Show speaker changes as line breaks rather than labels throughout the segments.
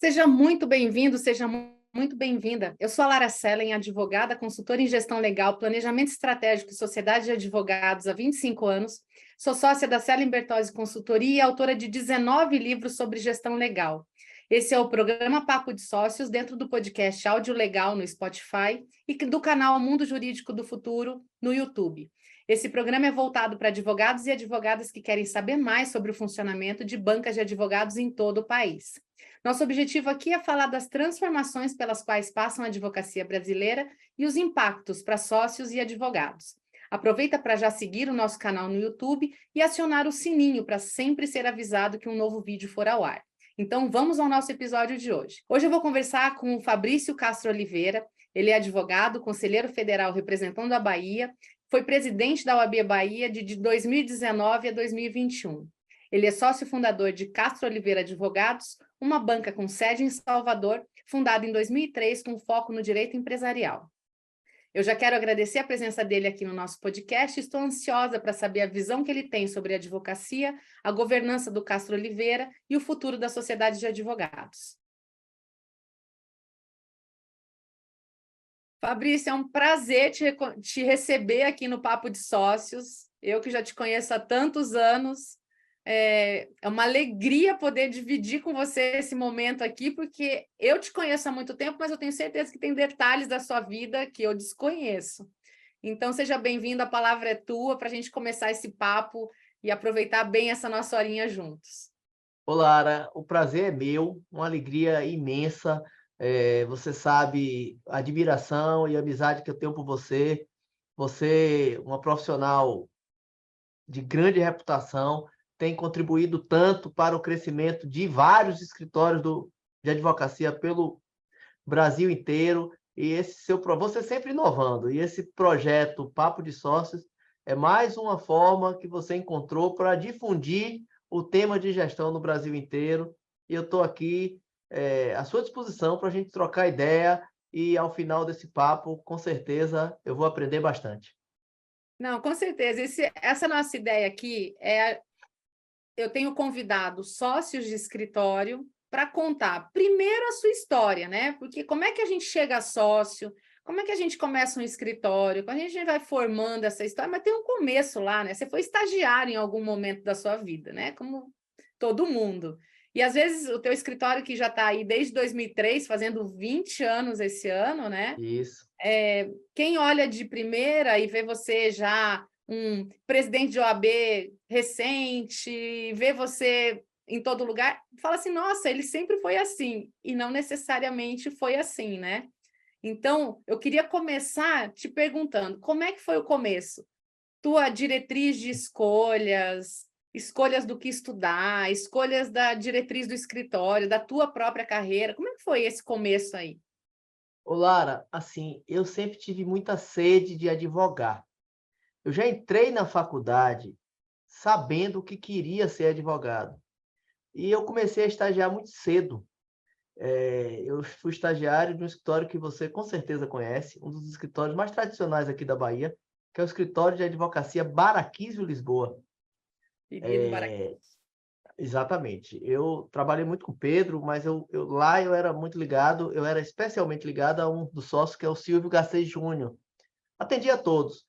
Seja muito bem-vindo, muito bem-vinda. Eu sou a Lara Sellen, advogada, consultora em gestão legal, planejamento estratégico e sociedade de advogados há 25 anos. Sou sócia da Sellen Bertozzi Consultoria e autora de 19 livros sobre gestão legal. Esse é o programa Papo de Sócios, dentro do podcast Áudio Legal no Spotify e do canal Mundo Jurídico do Futuro no YouTube. Esse programa é voltado para advogados e advogadas que querem saber mais sobre o funcionamento de bancas de advogados em todo o país. Nosso objetivo aqui é falar das transformações pelas quais passa a advocacia brasileira e os impactos para sócios e advogados. Aproveita para já seguir o nosso canal no YouTube e acionar o sininho para sempre ser avisado que um novo vídeo for ao ar. Então, vamos ao nosso episódio de hoje. Hoje eu vou conversar com o Fabrício Castro Oliveira. Ele é advogado, conselheiro federal representando a Bahia, foi presidente da OAB Bahia de 2019 a 2021. Ele é sócio fundador de Castro Oliveira Advogados, uma banca com sede em Salvador, fundada em 2003 com foco no direito empresarial. Eu já quero agradecer a presença dele aqui no nosso podcast e estou ansiosa para saber a visão que ele tem sobre a advocacia, a governança do Castro Oliveira e o futuro da sociedade de advogados. Fabrício, é um prazer te receber aqui no Papo de Sócios. Eu que já te conheço há tantos anos. É uma alegria poder dividir com você esse momento aqui, porque eu te conheço há muito tempo, mas eu tenho certeza que tem detalhes da sua vida que eu desconheço. Então, seja bem-vindo, a palavra é tua, para a gente começar esse papo e aproveitar bem essa nossa horinha juntos.
Olá, Lara, o prazer é meu, uma alegria imensa. Você sabe a admiração e a amizade que eu tenho por você. Você, uma profissional de grande reputação, tem contribuído tanto para o crescimento de vários escritórios de advocacia pelo Brasil inteiro. E você sempre inovando. E esse projeto Papo de Sócios é mais uma forma que você encontrou para difundir o tema de gestão no Brasil inteiro. E eu estou aqui à sua disposição para a gente trocar ideia. E ao final desse papo, com certeza, eu vou aprender bastante.
Não, com certeza. Essa nossa ideia aqui eu tenho convidado sócios de escritório para contar primeiro a sua história, né? Porque como é que a gente chega a sócio? Como é que a gente começa um escritório? Como a gente vai formando essa história? Mas tem um começo lá, né? Você foi estagiário em algum momento da sua vida, né? Como todo mundo. E às vezes o teu escritório que já está aí desde 2003, fazendo 20 anos esse ano, né?
Isso.
Quem olha de primeira e vê você já um presidente de OAB recente, vê você em todo lugar, fala assim, nossa, ele sempre foi assim, e não necessariamente foi assim, né? Então, eu queria começar te perguntando, como é que foi o começo? Tua diretriz de escolhas do que estudar, escolhas da diretriz do escritório, da tua própria carreira, como é que foi esse começo aí?
Ô, Lara, assim, eu sempre tive muita sede de advogar. Eu já entrei na faculdade sabendo que queria ser advogado. E eu comecei a estagiar muito cedo. Eu fui estagiário de um escritório que você com certeza conhece, um dos escritórios mais tradicionais aqui da Bahia, que é o escritório de advocacia Baraquísio Lisboa.
Querido Baraquê.
Exatamente. Eu trabalhei muito com o Pedro, mas lá eu era muito ligado, eu era especialmente ligado a um dos sócios, que é o Silvio Garcês Júnior. Atendi a todos.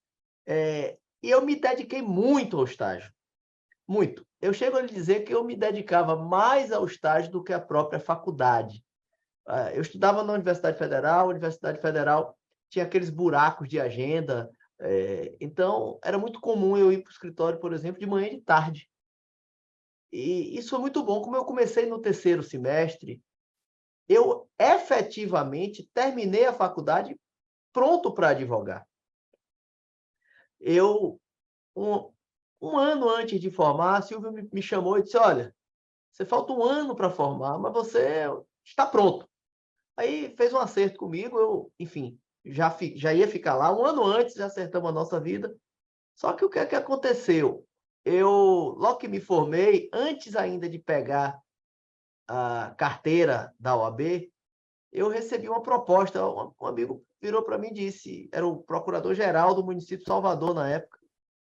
E eu me dediquei muito ao estágio. Muito. Eu chego a lhe dizer que eu me dedicava mais ao estágio do que à própria faculdade. Eu estudava na Universidade Federal, a Universidade Federal tinha aqueles buracos de agenda, então era muito comum eu ir para o escritório, por exemplo, de manhã e de tarde. E isso foi muito bom. Como eu comecei no terceiro semestre, eu efetivamente terminei a faculdade pronto para advogar. Eu, um, um ano antes de formar, a Silvia me chamou e disse, olha, você falta um ano para formar, mas você está pronto. Aí fez um acerto comigo, enfim, já ia ficar lá. Um ano antes já acertamos a nossa vida. Só que o que é que aconteceu? Logo que me formei, antes ainda de pegar a carteira da OAB, eu recebi uma proposta. Um amigo virou para mim e disse, era o procurador-geral do município de Salvador na época,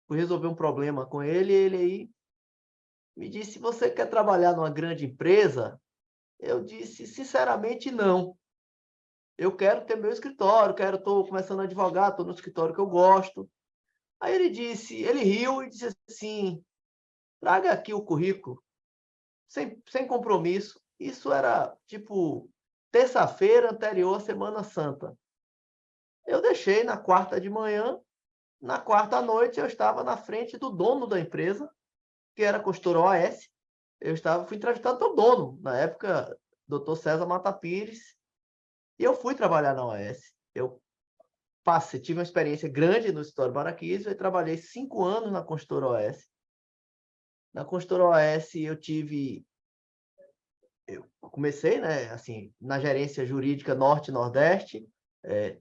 fui resolver um problema com ele, e ele aí me disse, se você quer trabalhar numa grande empresa, Eu disse, sinceramente, não. Eu quero ter meu escritório, estou começando a advogar, estou no escritório que eu gosto. Aí ele riu e disse assim, traga aqui o currículo, sem compromisso. Isso era, tipo, terça-feira anterior à Semana Santa. Eu deixei na quarta de manhã, na quarta à noite eu estava na frente do dono da empresa, que era a Consultora OAS. Fui entrevistado pelo dono, na época, Dr. César Mata Pires, e eu fui trabalhar na OAS. Eu tive uma experiência grande no escritório Baraquizo e trabalhei 5 anos na Consultora OAS. Na Consultora OAS eu comecei, né, assim, na gerência jurídica Norte e Nordeste.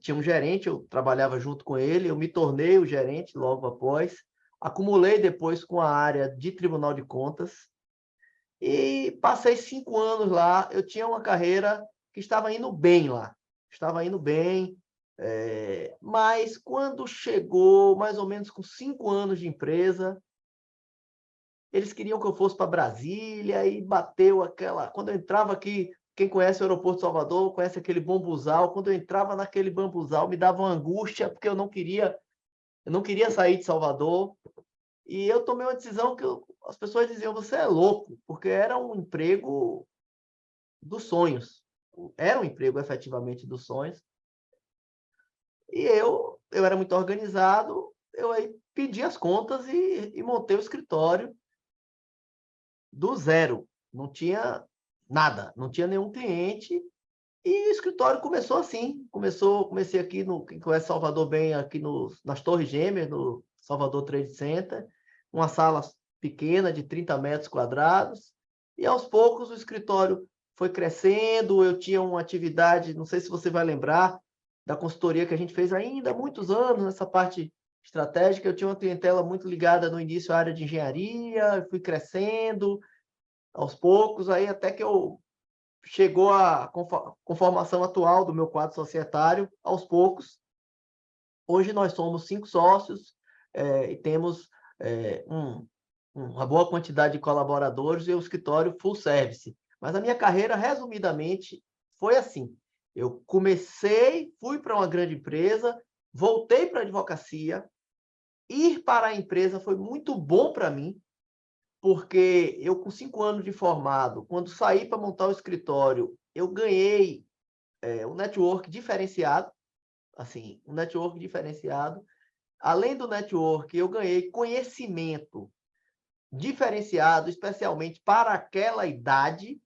Tinha um gerente, eu trabalhava junto com ele, eu me tornei o gerente logo após. Acumulei depois com a área de Tribunal de Contas e passei 5 anos lá. Eu tinha uma carreira que estava indo bem lá, estava indo bem, mas quando chegou mais ou menos com 5 anos de empresa, eles queriam que eu fosse para Brasília e bateu aquela... Quando eu entrava aqui, quem conhece o aeroporto de Salvador, conhece aquele bambuzal. Quando eu entrava naquele bambuzal, me dava uma angústia, porque eu não queria sair de Salvador. E eu tomei uma decisão que as pessoas diziam, você é louco, porque era um emprego dos sonhos. Era um emprego efetivamente dos sonhos. E eu era muito organizado, eu aí pedi as contas e montei o escritório do zero. Não tinha nada, não tinha nenhum cliente. E o escritório começou assim. Comecei aqui quem conhece Salvador bem, aqui nas Torres Gêmeas, no Salvador Trade Center, uma sala pequena de 30 metros quadrados. E aos poucos o escritório foi crescendo. Eu tinha uma atividade, não sei se você vai lembrar, da consultoria que a gente fez ainda há muitos anos, nessa parte estratégica. Eu tinha uma clientela muito ligada no início à área de engenharia, fui crescendo aos poucos, aí até que chegou a conformação atual do meu quadro societário, aos poucos. Hoje nós somos 5 sócios e temos uma boa quantidade de colaboradores e o escritório full service. Mas a minha carreira, resumidamente, foi assim. Eu comecei, fui para uma grande empresa, voltei para a advocacia. Ir para a empresa foi muito bom para mim, porque eu, com 5 anos de formado, quando saí para montar o escritório, eu ganhei um network diferenciado, assim, um network diferenciado. Além do network, eu ganhei conhecimento diferenciado, especialmente para aquela idade,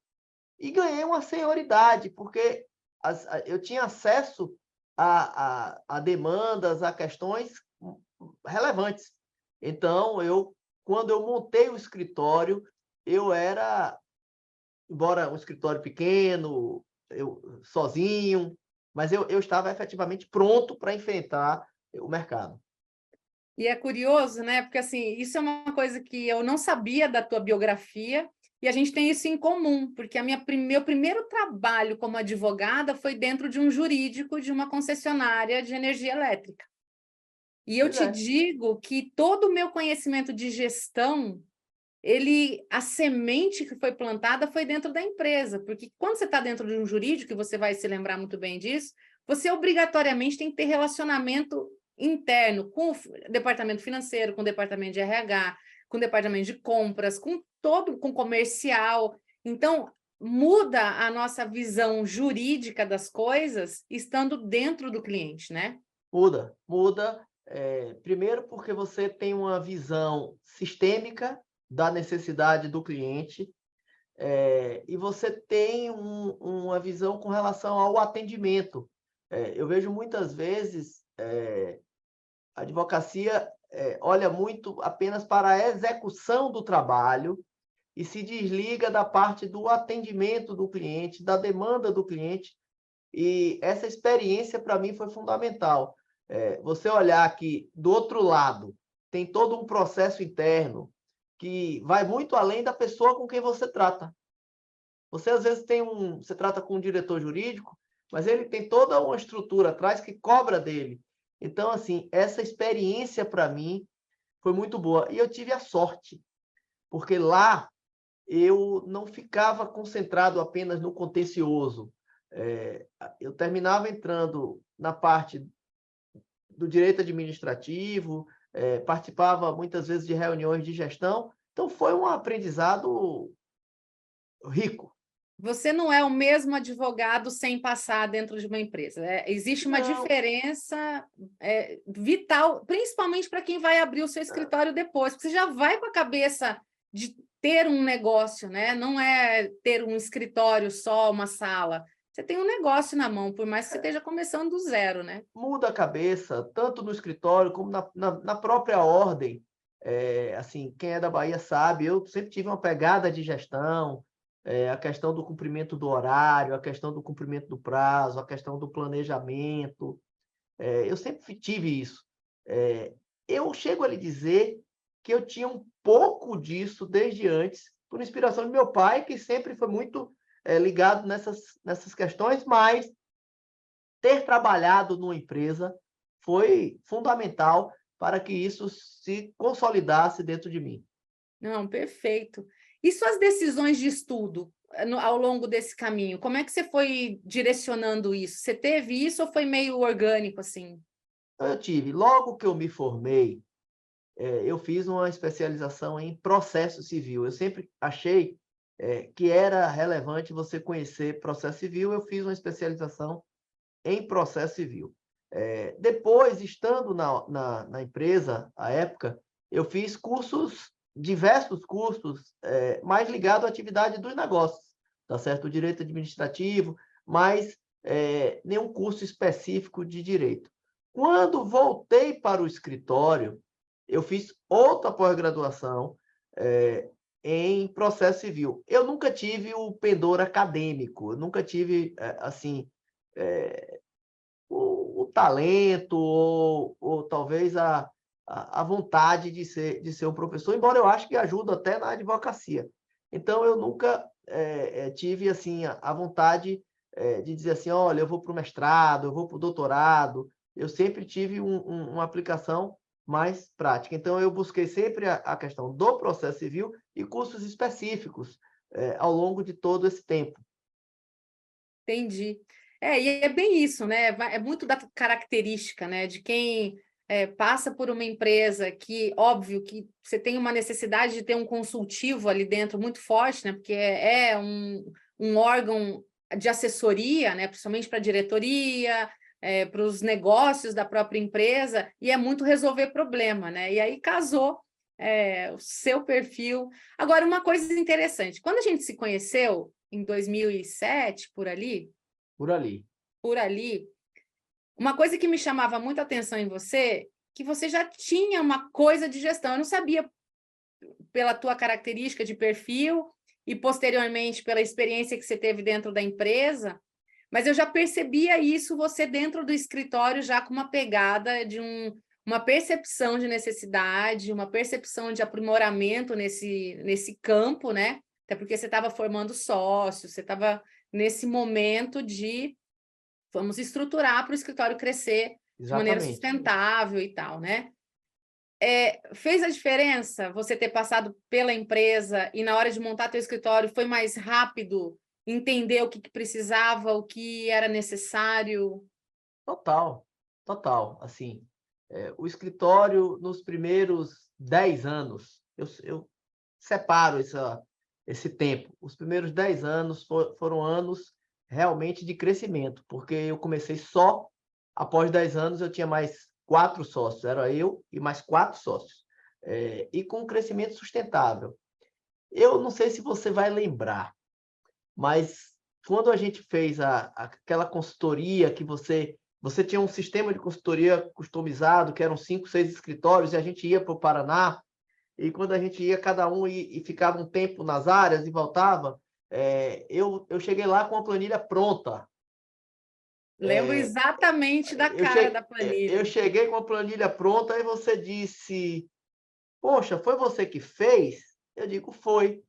e ganhei uma senioridade, porque eu tinha acesso a demandas, a questões relevantes. Então, quando eu montei o escritório, eu era, embora um escritório pequeno, eu sozinho, mas eu estava efetivamente pronto para enfrentar o mercado.
E é curioso, né? Porque assim, isso é uma coisa que eu não sabia da tua biografia, e a gente tem isso em comum, porque meu primeiro trabalho como advogada foi dentro de um jurídico de uma concessionária de energia elétrica. E eu
Pois
te
é.
digo que todo o meu conhecimento de gestão, a semente que foi plantada foi dentro da empresa, porque quando você está dentro de um jurídico, e você vai se lembrar muito bem disso, você obrigatoriamente tem que ter relacionamento interno com o departamento financeiro, com o departamento de RH, com o departamento de compras, com comercial. Então, muda a nossa visão jurídica das coisas estando dentro do cliente, né?
Muda. Primeiro porque você tem uma visão sistêmica da necessidade do cliente, e você tem uma visão com relação ao atendimento. Eu vejo muitas vezes a advocacia olha muito apenas para a execução do trabalho e se desliga da parte do atendimento do cliente, da demanda do cliente. E essa experiência, para mim, foi fundamental. Você olhar que, do outro lado, tem todo um processo interno que vai muito além da pessoa com quem você trata. Você, às vezes, você trata com um diretor jurídico, mas ele tem toda uma estrutura atrás que cobra dele. Então, assim, essa experiência, para mim, foi muito boa. E eu tive a sorte, porque lá eu não ficava concentrado apenas no contencioso. Eu terminava entrando na parte do direito administrativo, participava muitas vezes de reuniões de gestão, então foi um aprendizado rico.
Você não é o mesmo advogado sem passar dentro de uma empresa. Existe uma
Não,
diferença vital, principalmente para quem vai abrir o seu escritório depois, porque você já vai com a cabeça de ter um negócio, né? Não é ter um escritório só, uma sala. Você tem um negócio na mão, por mais que você esteja começando do zero, né?
muda a cabeça, tanto no escritório como na própria ordem. Assim, quem é da Bahia sabe, eu sempre tive uma pegada de gestão, a questão do cumprimento do horário, a questão do cumprimento do prazo, a questão do planejamento. Eu sempre tive isso. Eu chego a lhe dizer que eu tinha um pouco disso desde antes, por inspiração de meu pai, que sempre foi muito ligado nessas questões, mas ter trabalhado numa empresa foi fundamental para que isso se consolidasse dentro de mim.
Não, perfeito. E suas decisões de estudo ao longo desse caminho? Como é que você foi direcionando isso? Você teve isso ou foi meio orgânico assim?
Eu tive, logo que eu me formei, eu fiz uma especialização em processo civil. Eu sempre achei que era relevante você conhecer processo civil. Eu fiz uma especialização em processo civil. Depois, estando na empresa, à época, eu fiz diversos cursos, mais ligados à atividade dos negócios, tá certo? O direito administrativo, mas nenhum curso específico de direito. Quando voltei para o escritório, eu fiz outra pós-graduação em processo civil. Eu nunca tive o pendor acadêmico, eu nunca tive, assim, o talento ou talvez a vontade de ser um professor, embora eu acho que ajuda até na advocacia. Então, eu nunca tive assim a vontade de dizer assim, olha, eu vou para o mestrado, eu vou para o doutorado. Eu sempre tive uma aplicação mais prática. Então, eu busquei sempre a questão do processo civil e cursos específicos ao longo de todo esse tempo.
Entendi. E é bem isso, né? É muito da característica, né? De quem passa por uma empresa que, óbvio, que você tem uma necessidade de ter um consultivo ali dentro muito forte, né? Porque é um órgão de assessoria, né? Principalmente para a diretoria, para os negócios da própria empresa, e é muito resolver problema, né? E aí casou o seu perfil. Agora, uma coisa interessante, quando a gente se conheceu, em 2007,
Por ali.
por ali, uma coisa que me chamava muita atenção em você, que você já tinha uma coisa de gestão. Eu não sabia, pela tua característica de perfil e posteriormente pela experiência que você teve dentro da empresa, mas eu já percebia isso você dentro do escritório já com uma pegada de uma percepção de necessidade, uma percepção de aprimoramento nesse campo, né? Até porque você estava formando sócios, você estava nesse momento de vamos estruturar para o escritório crescer de maneira
Exatamente.
sustentável e tal, né? Fez a diferença você ter passado pela empresa e na hora de montar teu escritório foi mais rápido entender o que precisava, o que era necessário?
Total, total. Assim, o escritório, nos primeiros 10 anos, eu separo esse tempo. Os primeiros 10 anos foram anos realmente de crescimento, porque eu comecei só, após 10 anos, eu tinha mais 4 sócios, era eu e mais 4 sócios, e com um crescimento sustentável. Eu não sei se você vai lembrar, mas quando a gente fez aquela consultoria que você tinha um sistema de consultoria customizado, que eram 5, 6 escritórios, e a gente ia para o Paraná, e quando a gente ia, cada um e ficava um tempo nas áreas e voltava, eu cheguei lá com a planilha pronta.
Lembro exatamente da cara da
Eu
planilha.
cheguei com a planilha pronta e você disse, poxa, foi você que fez? Eu digo, foi.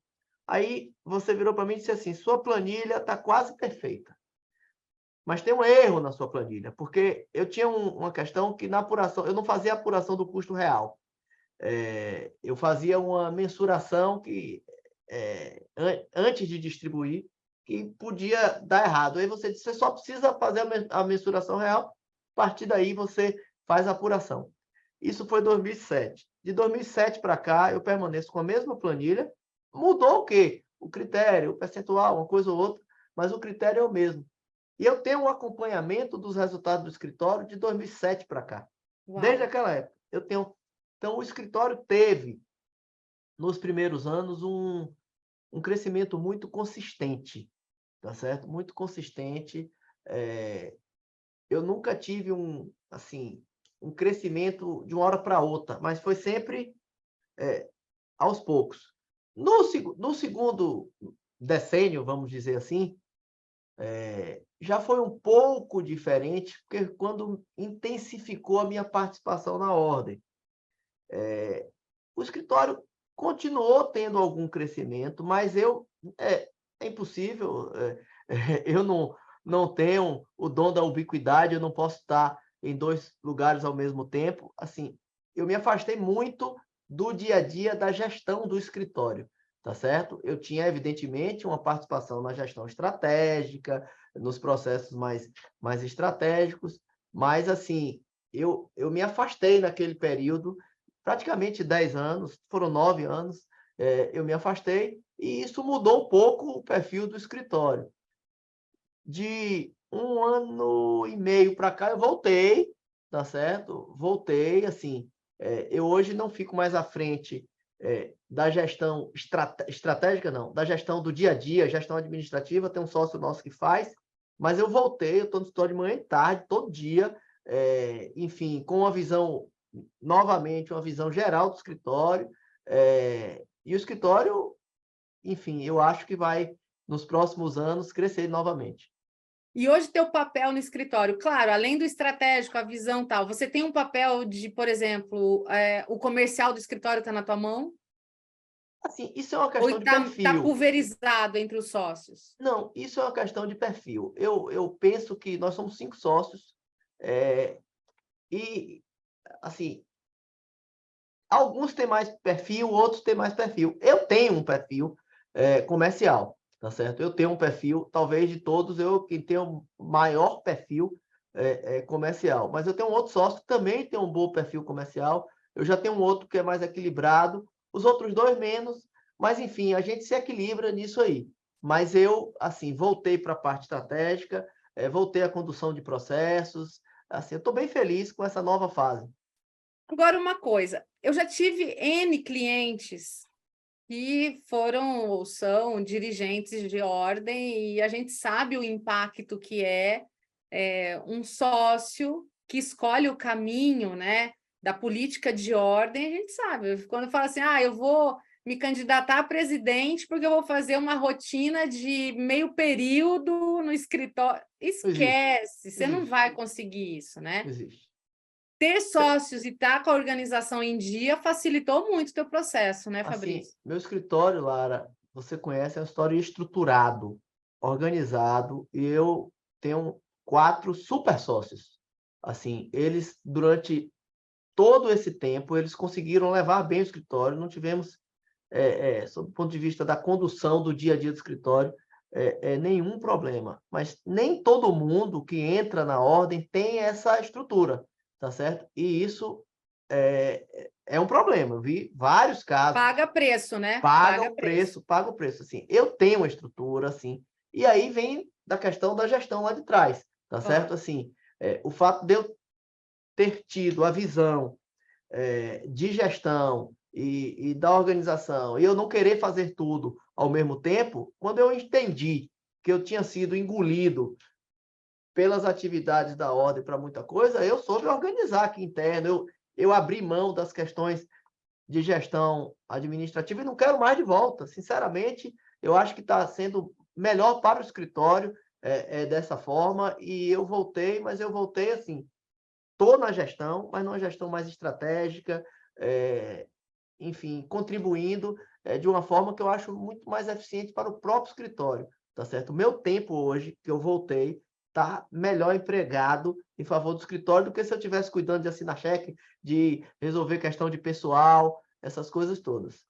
Aí você virou para mim e disse assim, sua planilha está quase perfeita. Mas tem um erro na sua planilha, porque eu tinha uma questão que na apuração, eu não fazia apuração do custo real. Eu fazia uma mensuração que antes de distribuir, que podia dar errado. Aí você diz, você só precisa fazer a mensuração real, a partir daí você faz a apuração. Isso foi 2007. De 2007 para cá, eu permaneço com a mesma planilha. Mudou o quê? O critério, o percentual, uma coisa ou outra, mas o critério é o mesmo. E eu tenho um acompanhamento dos resultados do escritório de 2007 para cá. Desde
Uau!
aquela época. Eu tenho... Então, o escritório teve, nos primeiros anos, um crescimento muito consistente, tá certo? Muito consistente. Eu nunca tive assim, um crescimento de uma hora para outra, mas foi sempre aos poucos. No segundo decênio, vamos dizer assim, já foi um pouco diferente, porque quando intensificou a minha participação na ordem. O escritório continuou tendo algum crescimento, mas é impossível, eu não tenho o dom da ubiquidade, eu não posso estar em 2 lugares ao mesmo tempo. Assim, eu me afastei muito do dia a dia da gestão do escritório, tá certo? Eu tinha, evidentemente, uma participação na gestão estratégica, nos processos mais estratégicos, mas, assim, eu me afastei naquele período, praticamente 10 anos, foram 9 anos, eu me afastei, e isso mudou um pouco o perfil do escritório. De 1 ano e meio para cá, eu voltei, tá certo? Voltei, assim, eu hoje não fico mais à frente da gestão estratégica, não, da gestão do dia a dia, gestão administrativa, tem um sócio nosso que faz, mas eu voltei, eu estou no escritório de manhã e tarde, todo dia, enfim, com uma visão, novamente, uma visão geral do escritório, e o escritório, enfim, eu acho que vai, nos próximos anos, crescer novamente.
E hoje teu papel no escritório, claro, além do estratégico, a visão tal, você tem um papel de, por exemplo, o comercial do escritório está na tua mão?
Assim, isso é uma
Ou
questão de
está
perfil.
pulverizado entre os sócios?
Não, isso é uma questão de perfil. Eu penso que nós somos 5 sócios, e, assim, alguns têm mais perfil, outros têm mais perfil. Eu tenho um perfil comercial, tá certo? Eu tenho um perfil, talvez de todos, eu quem tenho o maior perfil comercial. Mas eu tenho um outro sócio que também tem um bom perfil comercial. Eu já tenho um outro que é mais equilibrado, os outros 2 menos, mas enfim, a gente se equilibra nisso aí. Mas eu, assim, voltei para a parte estratégica, voltei à condução de processos, assim, eu estou bem feliz com essa nova fase.
Agora, uma coisa, eu já tive N clientes que foram ou são dirigentes de ordem e a gente sabe o impacto que um sócio que escolhe o caminho, né, da política de ordem, a gente sabe. Quando fala assim, eu vou me candidatar a presidente porque eu vou fazer uma rotina de meio período no escritório.
Não existe,
Esquece,
não
você não
existe,
vai conseguir isso, né?
não existe.
Ter sócios e estar com a organização em dia facilitou muito o teu processo, né,
Assim,
Fabrício?
meu escritório, Lara, você conhece, é um escritório estruturado, organizado, e eu tenho 4 super sócios. Assim, eles, durante todo esse tempo, eles conseguiram levar bem o escritório, não tivemos, sob o ponto de vista da condução do dia a dia do escritório, nenhum problema. Mas nem todo mundo que entra na ordem tem essa estrutura, tá certo? E isso é um problema. Eu vi vários casos,
Paga preço, né? Paga preço.
paga o preço, assim. Eu tenho uma estrutura, assim, e aí vem da questão da gestão lá de trás, tá certo?
Claro.
Assim, o fato de eu ter tido a visão de gestão e da organização, e eu não querer fazer tudo ao mesmo tempo, quando eu entendi que eu tinha sido engolido pelas atividades da ordem para muita coisa, eu soube organizar aqui interno, eu abri mão das questões de gestão administrativa e não quero mais de volta. Sinceramente, eu acho que está sendo melhor para o escritório dessa forma, e eu voltei, mas eu voltei assim, estou na gestão, mas numa gestão mais estratégica, enfim, contribuindo de uma forma que eu acho muito mais eficiente para o próprio escritório, tá certo? O meu tempo hoje, que eu voltei, está melhor empregado em favor do escritório do que se eu estivesse cuidando de assinar cheque, de resolver questão de pessoal, essas coisas todas.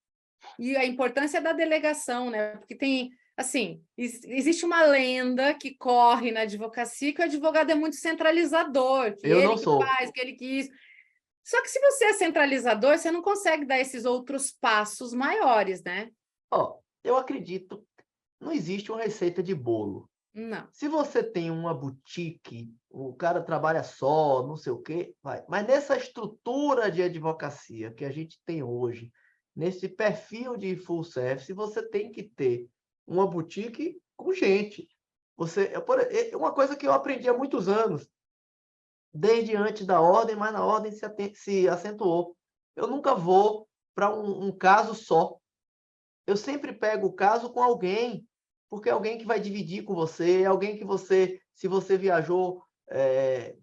E a importância da delegação, né? Porque tem, assim, existe uma lenda que corre na advocacia que o advogado é muito centralizador, que
Eu
ele
não
que
sou.
faz, que ele quis. Só que se você é centralizador, você não consegue dar esses outros passos maiores, né?
Ó, eu acredito, não existe uma receita de bolo.
Não.
Se você tem uma boutique, o cara trabalha só, não sei o quê, vai. Mas nessa estrutura de advocacia que a gente tem hoje, nesse perfil de full service, você tem que ter uma boutique com gente. Uma coisa que eu aprendi há muitos anos, desde antes da ordem, mas na ordem se acentuou. Eu nunca vou para um caso só. Eu sempre pego o caso com alguém, porque é alguém que vai dividir com você, é alguém que você, se você viajou,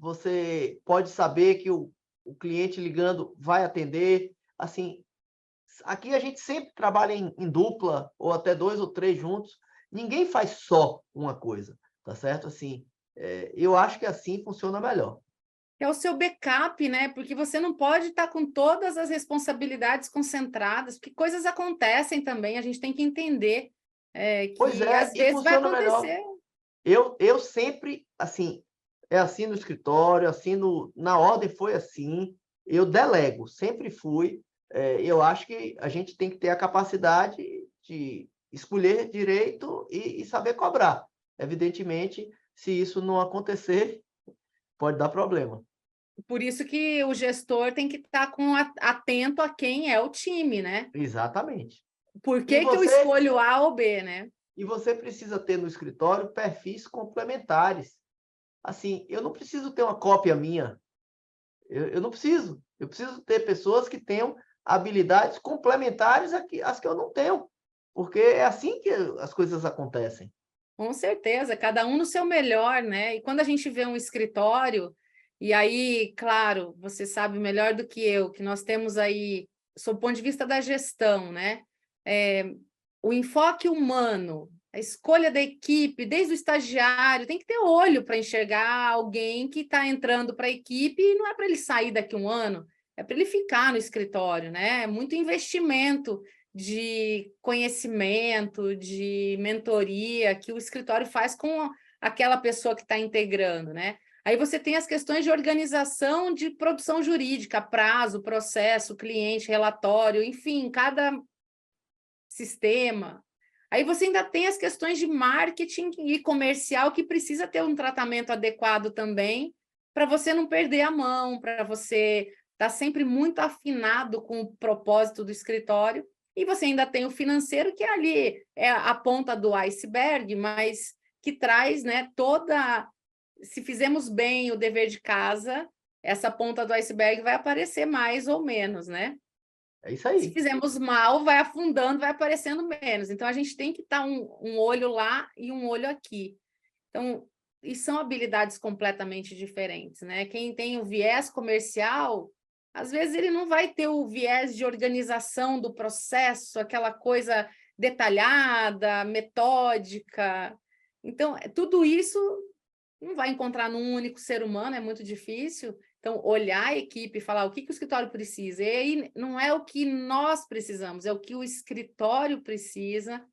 você pode saber que o cliente ligando vai atender. Assim, aqui a gente sempre trabalha em dupla, ou até 2 ou 3 juntos. Ninguém faz só uma coisa, tá certo? Assim, eu acho que assim funciona melhor.
É o seu backup, né? Porque você não pode estar com todas as responsabilidades concentradas, porque coisas acontecem também, a gente tem que entender
Pois
que
é,
às
e
vezes vai
funciona melhor.
acontecer.
Eu sempre, assim, é assim no escritório, assim na ordem foi assim, eu delego, sempre fui. Eu acho que a gente tem que ter a capacidade de escolher direito e saber cobrar. Evidentemente, se isso não acontecer, pode dar problema.
Por isso que o gestor tem que estar atento a quem é o time, né?
Exatamente.
Por
E
que que eu
você,
escolho A ou B, né?
e você precisa ter no escritório perfis complementares. Assim, eu não preciso ter uma cópia minha. Eu não preciso. Eu preciso ter pessoas que tenham habilidades complementares às que eu não tenho, porque é assim que as coisas acontecem.
Com certeza, cada um no seu melhor, né? E quando a gente vê um escritório, e aí, claro, você sabe melhor do que eu, que nós temos aí, sob o ponto de vista da gestão, né? É, o enfoque humano, a escolha da equipe, desde o estagiário, tem que ter olho para enxergar alguém que está entrando para a equipe e não é para ele sair daqui a um ano, é para ele ficar no escritório, né? É muito investimento de conhecimento, de mentoria que o escritório faz com aquela pessoa que está integrando, né? Aí você tem as questões de organização de produção jurídica, prazo, processo, cliente, relatório, enfim, cada sistema. Aí você ainda tem as questões de marketing e comercial que precisa ter um tratamento adequado também, para você não perder a mão, para você estar sempre muito afinado com o propósito do escritório. E você ainda tem o financeiro, que ali é a ponta do iceberg, mas que traz, né, toda. Se fizermos bem o dever de casa, essa ponta do iceberg vai aparecer mais ou menos, né?
É isso
Se
aí.
fizermos mal, vai afundando, vai aparecendo menos. Então, a gente tem que estar um olho lá e um olho aqui. Então, e são habilidades completamente diferentes, né? Quem tem o viés comercial, às vezes ele não vai ter o viés de organização do processo, aquela coisa detalhada, metódica. Então, tudo isso não vai encontrar num único ser humano, é muito difícil. Então, olhar a equipe e falar o que o escritório precisa. E aí não é o que nós precisamos, é o que o escritório precisa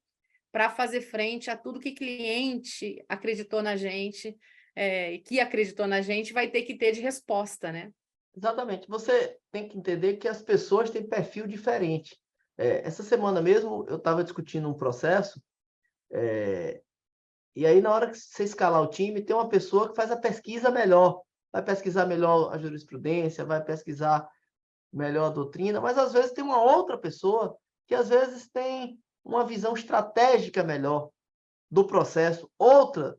para fazer frente a tudo que cliente acreditou na gente, e que acreditou na gente, vai ter que ter de resposta, né?
Exatamente. Você tem que entender que as pessoas têm perfil diferente. Essa semana mesmo eu estava discutindo um processo, e aí na hora que você escalar o time, tem uma pessoa que faz a pesquisa melhor. Vai pesquisar melhor a jurisprudência, vai pesquisar melhor a doutrina, mas às vezes tem uma outra pessoa que às vezes tem uma visão estratégica melhor do processo. Outra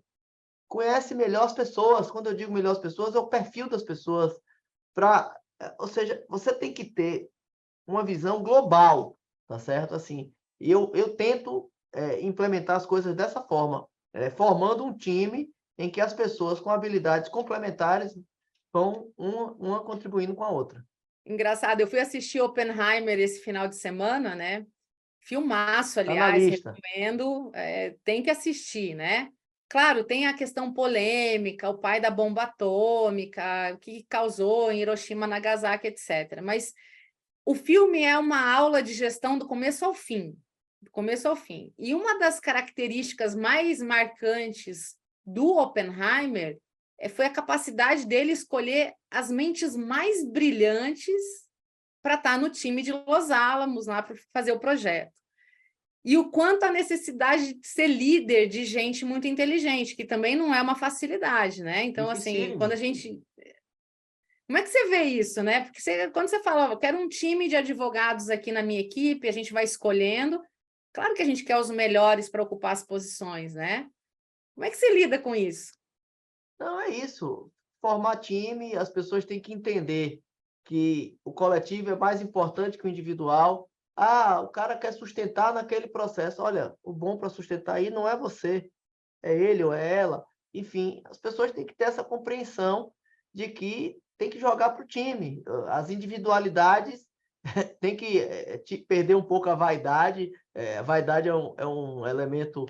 conhece melhor as pessoas. Quando eu digo melhor as pessoas, é o perfil das pessoas. Ou seja, você tem que ter uma visão global, tá certo? Assim, eu tento implementar as coisas dessa forma, formando um time em que as pessoas com habilidades complementares vão uma contribuindo com a outra.
Engraçado, eu fui assistir Oppenheimer esse final de semana, né? Filmaço,
Está na
aliás,
lista.
recomendo, tem que assistir, né? Claro, tem a questão polêmica, o pai da bomba atômica, o que causou em Hiroshima, Nagasaki, etc. Mas o filme é uma aula de gestão do começo ao fim, do começo ao fim. E uma das características mais marcantes do Oppenheimer foi a capacidade dele escolher as mentes mais brilhantes para estar no time de Los Alamos, lá para fazer o projeto. E o quanto a necessidade de ser líder de gente muito inteligente, que também não é uma facilidade, né? Então, assim, quando a gente... Como é que você vê isso, né? Porque quando você fala, eu quero um time de advogados aqui na minha equipe, a gente vai escolhendo, claro que a gente quer os melhores para ocupar as posições, né? Como é que você lida com isso?
Não, é isso. Formar time, as pessoas têm que entender que o coletivo é mais importante que o individual. Ah, o cara quer sustentar naquele processo. Olha, o bom para sustentar aí não é você, é ele ou é ela. Enfim, as pessoas têm que ter essa compreensão de que tem que jogar para o time. As individualidades têm que perder um pouco a vaidade. A vaidade é um elemento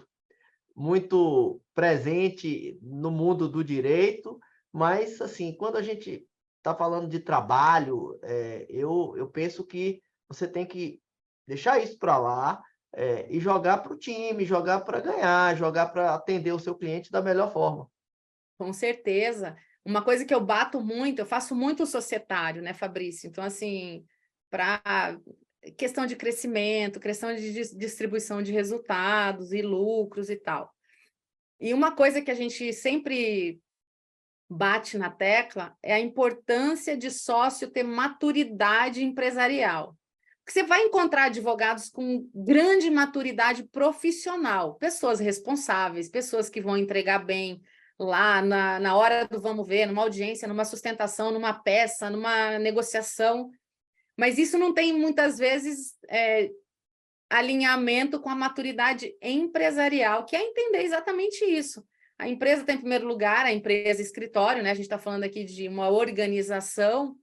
muito presente no mundo do direito, mas, assim, quando a gente está falando de trabalho, eu penso que você tem que deixar isso para lá, e jogar para o time, jogar para ganhar, jogar para atender o seu cliente da melhor forma.
Com certeza. Uma coisa que eu bato muito, eu faço muito societário, né, Fabrício? Então, assim, para questão de crescimento, questão de distribuição de resultados e lucros e tal. E uma coisa que a gente sempre bate na tecla é a importância de sócio ter maturidade empresarial. Porque você vai encontrar advogados com grande maturidade profissional, pessoas responsáveis, pessoas que vão entregar bem lá na hora do vamos ver, numa audiência, numa sustentação, numa peça, numa negociação, mas isso não tem muitas vezes alinhamento com a maturidade empresarial, que é entender exatamente isso. A empresa está em primeiro lugar, a empresa escritório, né? A gente está falando aqui de uma organização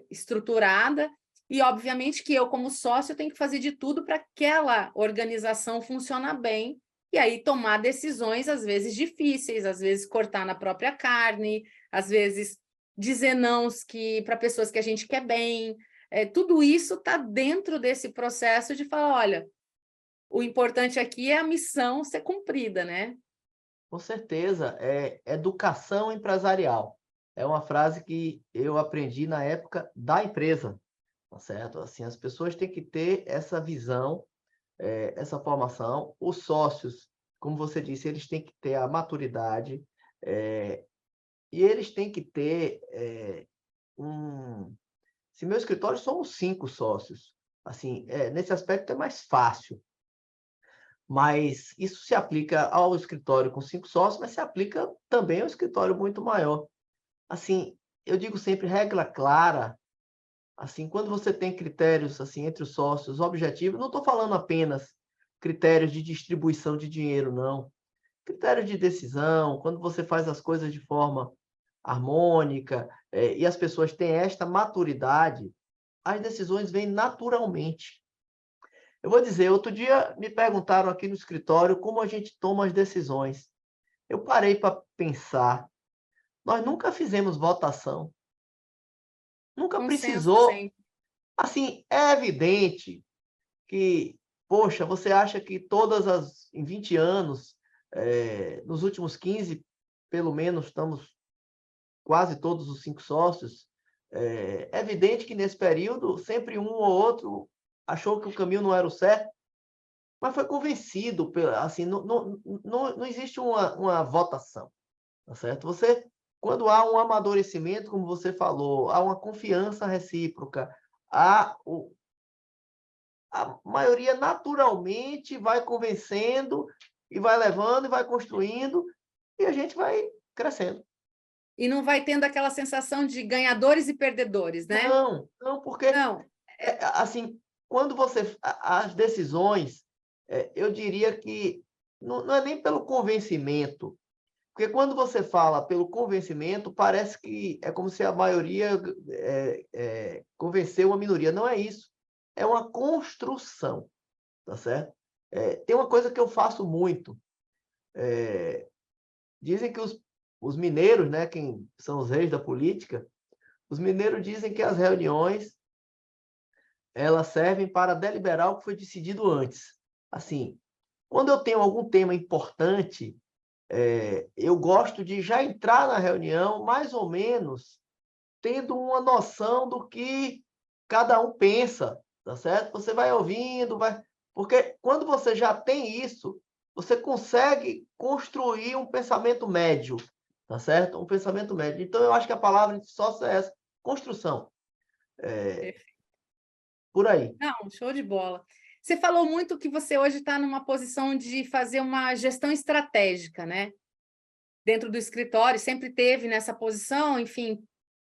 estruturada, e obviamente que eu, como sócio, tenho que fazer de tudo para aquela organização funcionar bem, e aí tomar decisões, às vezes difíceis, às vezes cortar na própria carne, às vezes dizer não para pessoas que a gente quer bem. Tudo isso está dentro desse processo de falar, olha, o importante aqui é a missão ser cumprida, né?
Com certeza, é educação empresarial. É uma frase que eu aprendi na época da empresa, tá certo? Assim, as pessoas têm que ter essa visão, essa formação. Os sócios, como você disse, eles têm que ter a maturidade, e eles têm que ter um... Se meu escritório somos 5 sócios, assim, nesse aspecto é mais fácil, mas isso se aplica ao escritório com 5 sócios, mas se aplica também ao escritório muito maior. Assim, eu digo sempre regra clara, assim, quando você tem critérios assim entre os sócios objetivos, não estou falando apenas critérios de distribuição de dinheiro, não. Critérios de decisão, quando você faz as coisas de forma harmônica, e as pessoas têm esta maturidade, as decisões vêm naturalmente. Eu vou dizer, outro dia me perguntaram aqui no escritório como a gente toma as decisões. Eu parei para pensar, nós nunca fizemos votação, nunca
Consenso
precisou.
sempre.
Assim, é evidente que, poxa, você acha que em 20 anos, nos últimos 15, pelo menos, estamos quase todos os 5 sócios, é evidente que nesse período sempre um ou outro achou que o caminho não era o certo, mas foi convencido, assim, não existe uma votação, tá certo? Quando há um amadurecimento, como você falou, há uma confiança recíproca, a maioria naturalmente vai convencendo e vai levando e vai construindo e a gente vai crescendo.
E não vai tendo aquela sensação de ganhadores e perdedores, né?
Não, não, porque
Não,
assim, quando as decisões, eu diria que não é nem pelo convencimento, porque quando você fala pelo convencimento, parece que é como se a maioria convenceu a minoria. Não é isso. É uma construção, tá certo? Tem uma coisa que eu faço muito. Dizem que os mineiros, né, quem são os reis da política, os mineiros dizem que as reuniões elas servem para deliberar o que foi decidido antes. Assim, quando eu tenho algum tema importante, eu gosto de já entrar na reunião mais ou menos tendo uma noção do que cada um pensa, tá certo? Você vai ouvindo, vai... Porque quando você já tem isso, você consegue construir um pensamento médio, tá certo? Um pensamento médio. Então, eu acho que a palavra de sócio é essa, construção. Por aí.
Não, show de bola. Você falou muito que você hoje está numa posição de fazer uma gestão estratégica, né? Dentro do escritório, sempre teve nessa posição, enfim,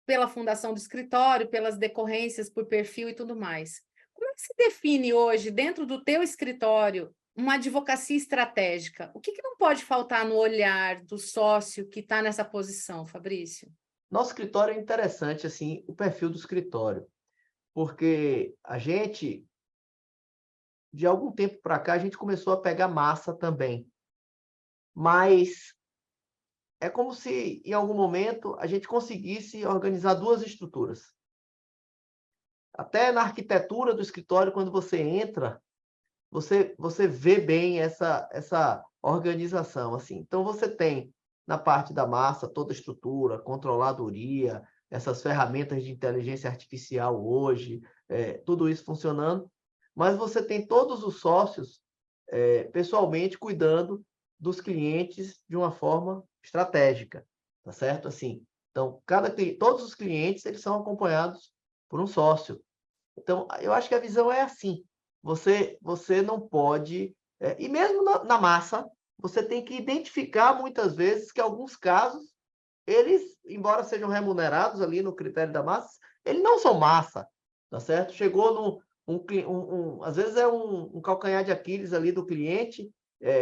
pela fundação do escritório, pelas decorrências por perfil e tudo mais. Como é que se define hoje, dentro do teu escritório, uma advocacia estratégica? O que não pode faltar no olhar do sócio que está nessa posição, Fabrício?
Nosso escritório é interessante, assim, o perfil do escritório, porque a gente, de algum tempo para cá, a gente começou a pegar massa também, mas é como se, em algum momento, a gente conseguisse organizar duas estruturas. Até na arquitetura do escritório, quando você entra, você vê bem essa organização. Assim. Então, você tem, na parte da massa, toda a estrutura, controladoria, essas ferramentas de inteligência artificial hoje, tudo isso funcionando, mas você tem todos os sócios, pessoalmente, cuidando dos clientes de uma forma estratégica, tá certo? Assim, então, todos os clientes eles são acompanhados por um sócio. Então, eu acho que a visão é assim. Você não pode... e mesmo na massa, você tem que identificar, muitas vezes, que alguns casos, eles, embora sejam remunerados ali no critério da massa, eles não são massa, tá certo? Chegou no... às vezes é um calcanhar de Aquiles ali do cliente,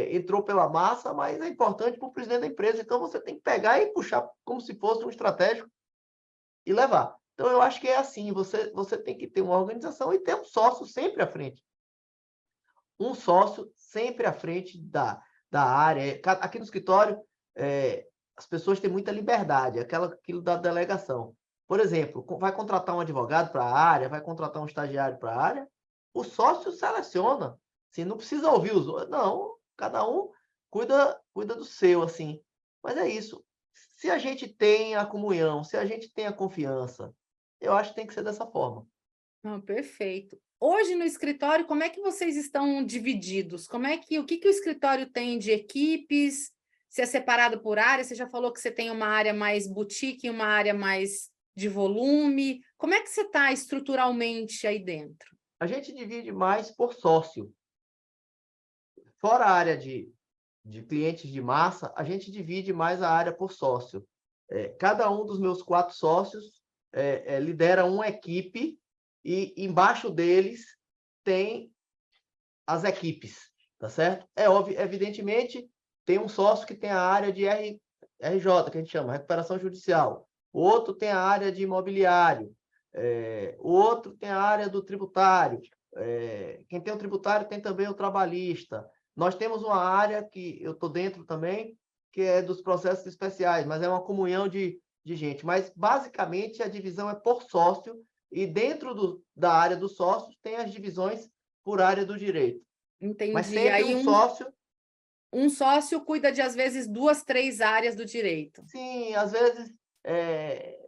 entrou pela massa, mas é importante para o presidente da empresa. Então, você tem que pegar e puxar como se fosse um estratégico e levar. Então, eu acho que é assim, você tem que ter uma organização e ter um sócio sempre à frente. Um sócio sempre à frente da área. Aqui no escritório, as pessoas têm muita liberdade, aquilo da delegação. Por exemplo, vai contratar um advogado para a área, vai contratar um estagiário para a área, o sócio seleciona. Assim, não precisa ouvir os outros. Não, cada um cuida do seu, assim. Mas é isso. Se a gente tem a comunhão, se a gente tem a confiança, eu acho que tem que ser dessa forma.
Não, perfeito. Hoje no escritório, como é que vocês estão divididos? O que o escritório tem de equipes? Se é separado por área? Você já falou que você tem uma área mais boutique e uma área mais de volume. Como é que você está estruturalmente aí dentro?
A gente divide mais por sócio. Fora a área de clientes de massa, a gente divide mais a área por sócio. Cada um dos meus 4 sócios lidera uma equipe e embaixo deles tem as equipes, tá certo? É óbvio, evidentemente, tem um sócio que tem a área de RJ, que a gente chama, recuperação judicial. O outro tem a área de imobiliário. O outro tem a área do tributário. Quem tem o tributário tem também o trabalhista. Nós temos uma área que eu estou dentro também, que é dos processos especiais, mas é uma comunhão de gente. Mas, basicamente, a divisão é por sócio, e dentro da área dos sócios tem as divisões por área do direito. Mas
Entendi.
sempre
Aí
um sócio...
um sócio cuida de, às vezes, 2, 3 áreas do direito.
Sim, às vezes...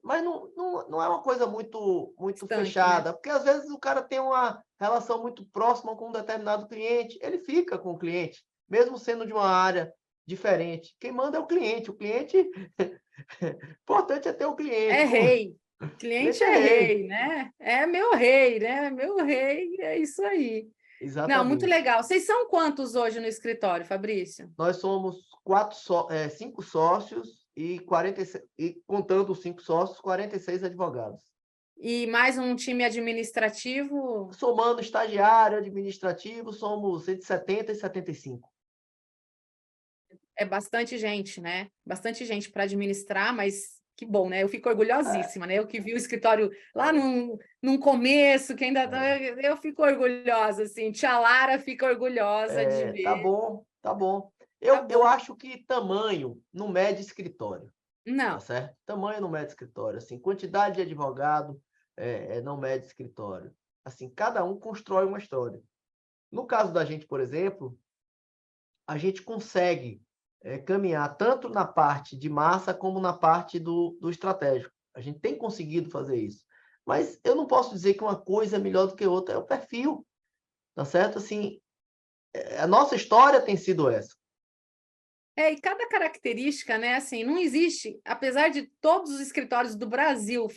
mas não é uma coisa muito
Estanque, né?
fechada, porque às vezes o cara tem uma relação muito próxima com um determinado cliente, ele fica com o cliente, mesmo sendo de uma área diferente. Quem manda é o cliente. O cliente... importante é ter o
É
cliente.
rei.
O
Cliente
cliente é
é
rei.
rei, né? É meu rei, né? Meu rei, é isso aí. Não, muito
Exatamente.
legal. Vocês são quantos hoje no escritório, Fabrício?
Nós somos 5 sócios e 46, e contando os 5 sócios, 46 advogados.
E mais um time administrativo?
Somando estagiário, administrativo, somos entre 70 e 75.
É bastante gente, né? Bastante gente para administrar, mas que bom, né? Eu fico orgulhosíssima, né? Eu que vi o escritório lá num começo, que ainda eu fico orgulhosa, assim. Tia Lara fica orgulhosa de
Tá
ver.
bom, tá bom.
Tá
Eu
bom.
acho que tamanho não mede escritório, tá
Não.
certo? Tamanho não mede escritório. Assim, quantidade de advogado não mede escritório. Assim, cada um constrói uma história. No caso da gente, por exemplo, a gente consegue caminhar tanto na parte de massa como na parte do estratégico. A gente tem conseguido fazer isso. Mas eu não posso dizer que uma coisa é melhor do que outra, é o perfil, tá certo? Assim, a nossa história tem sido essa.
E cada característica, né? Assim, não existe, apesar de todos os escritórios do Brasil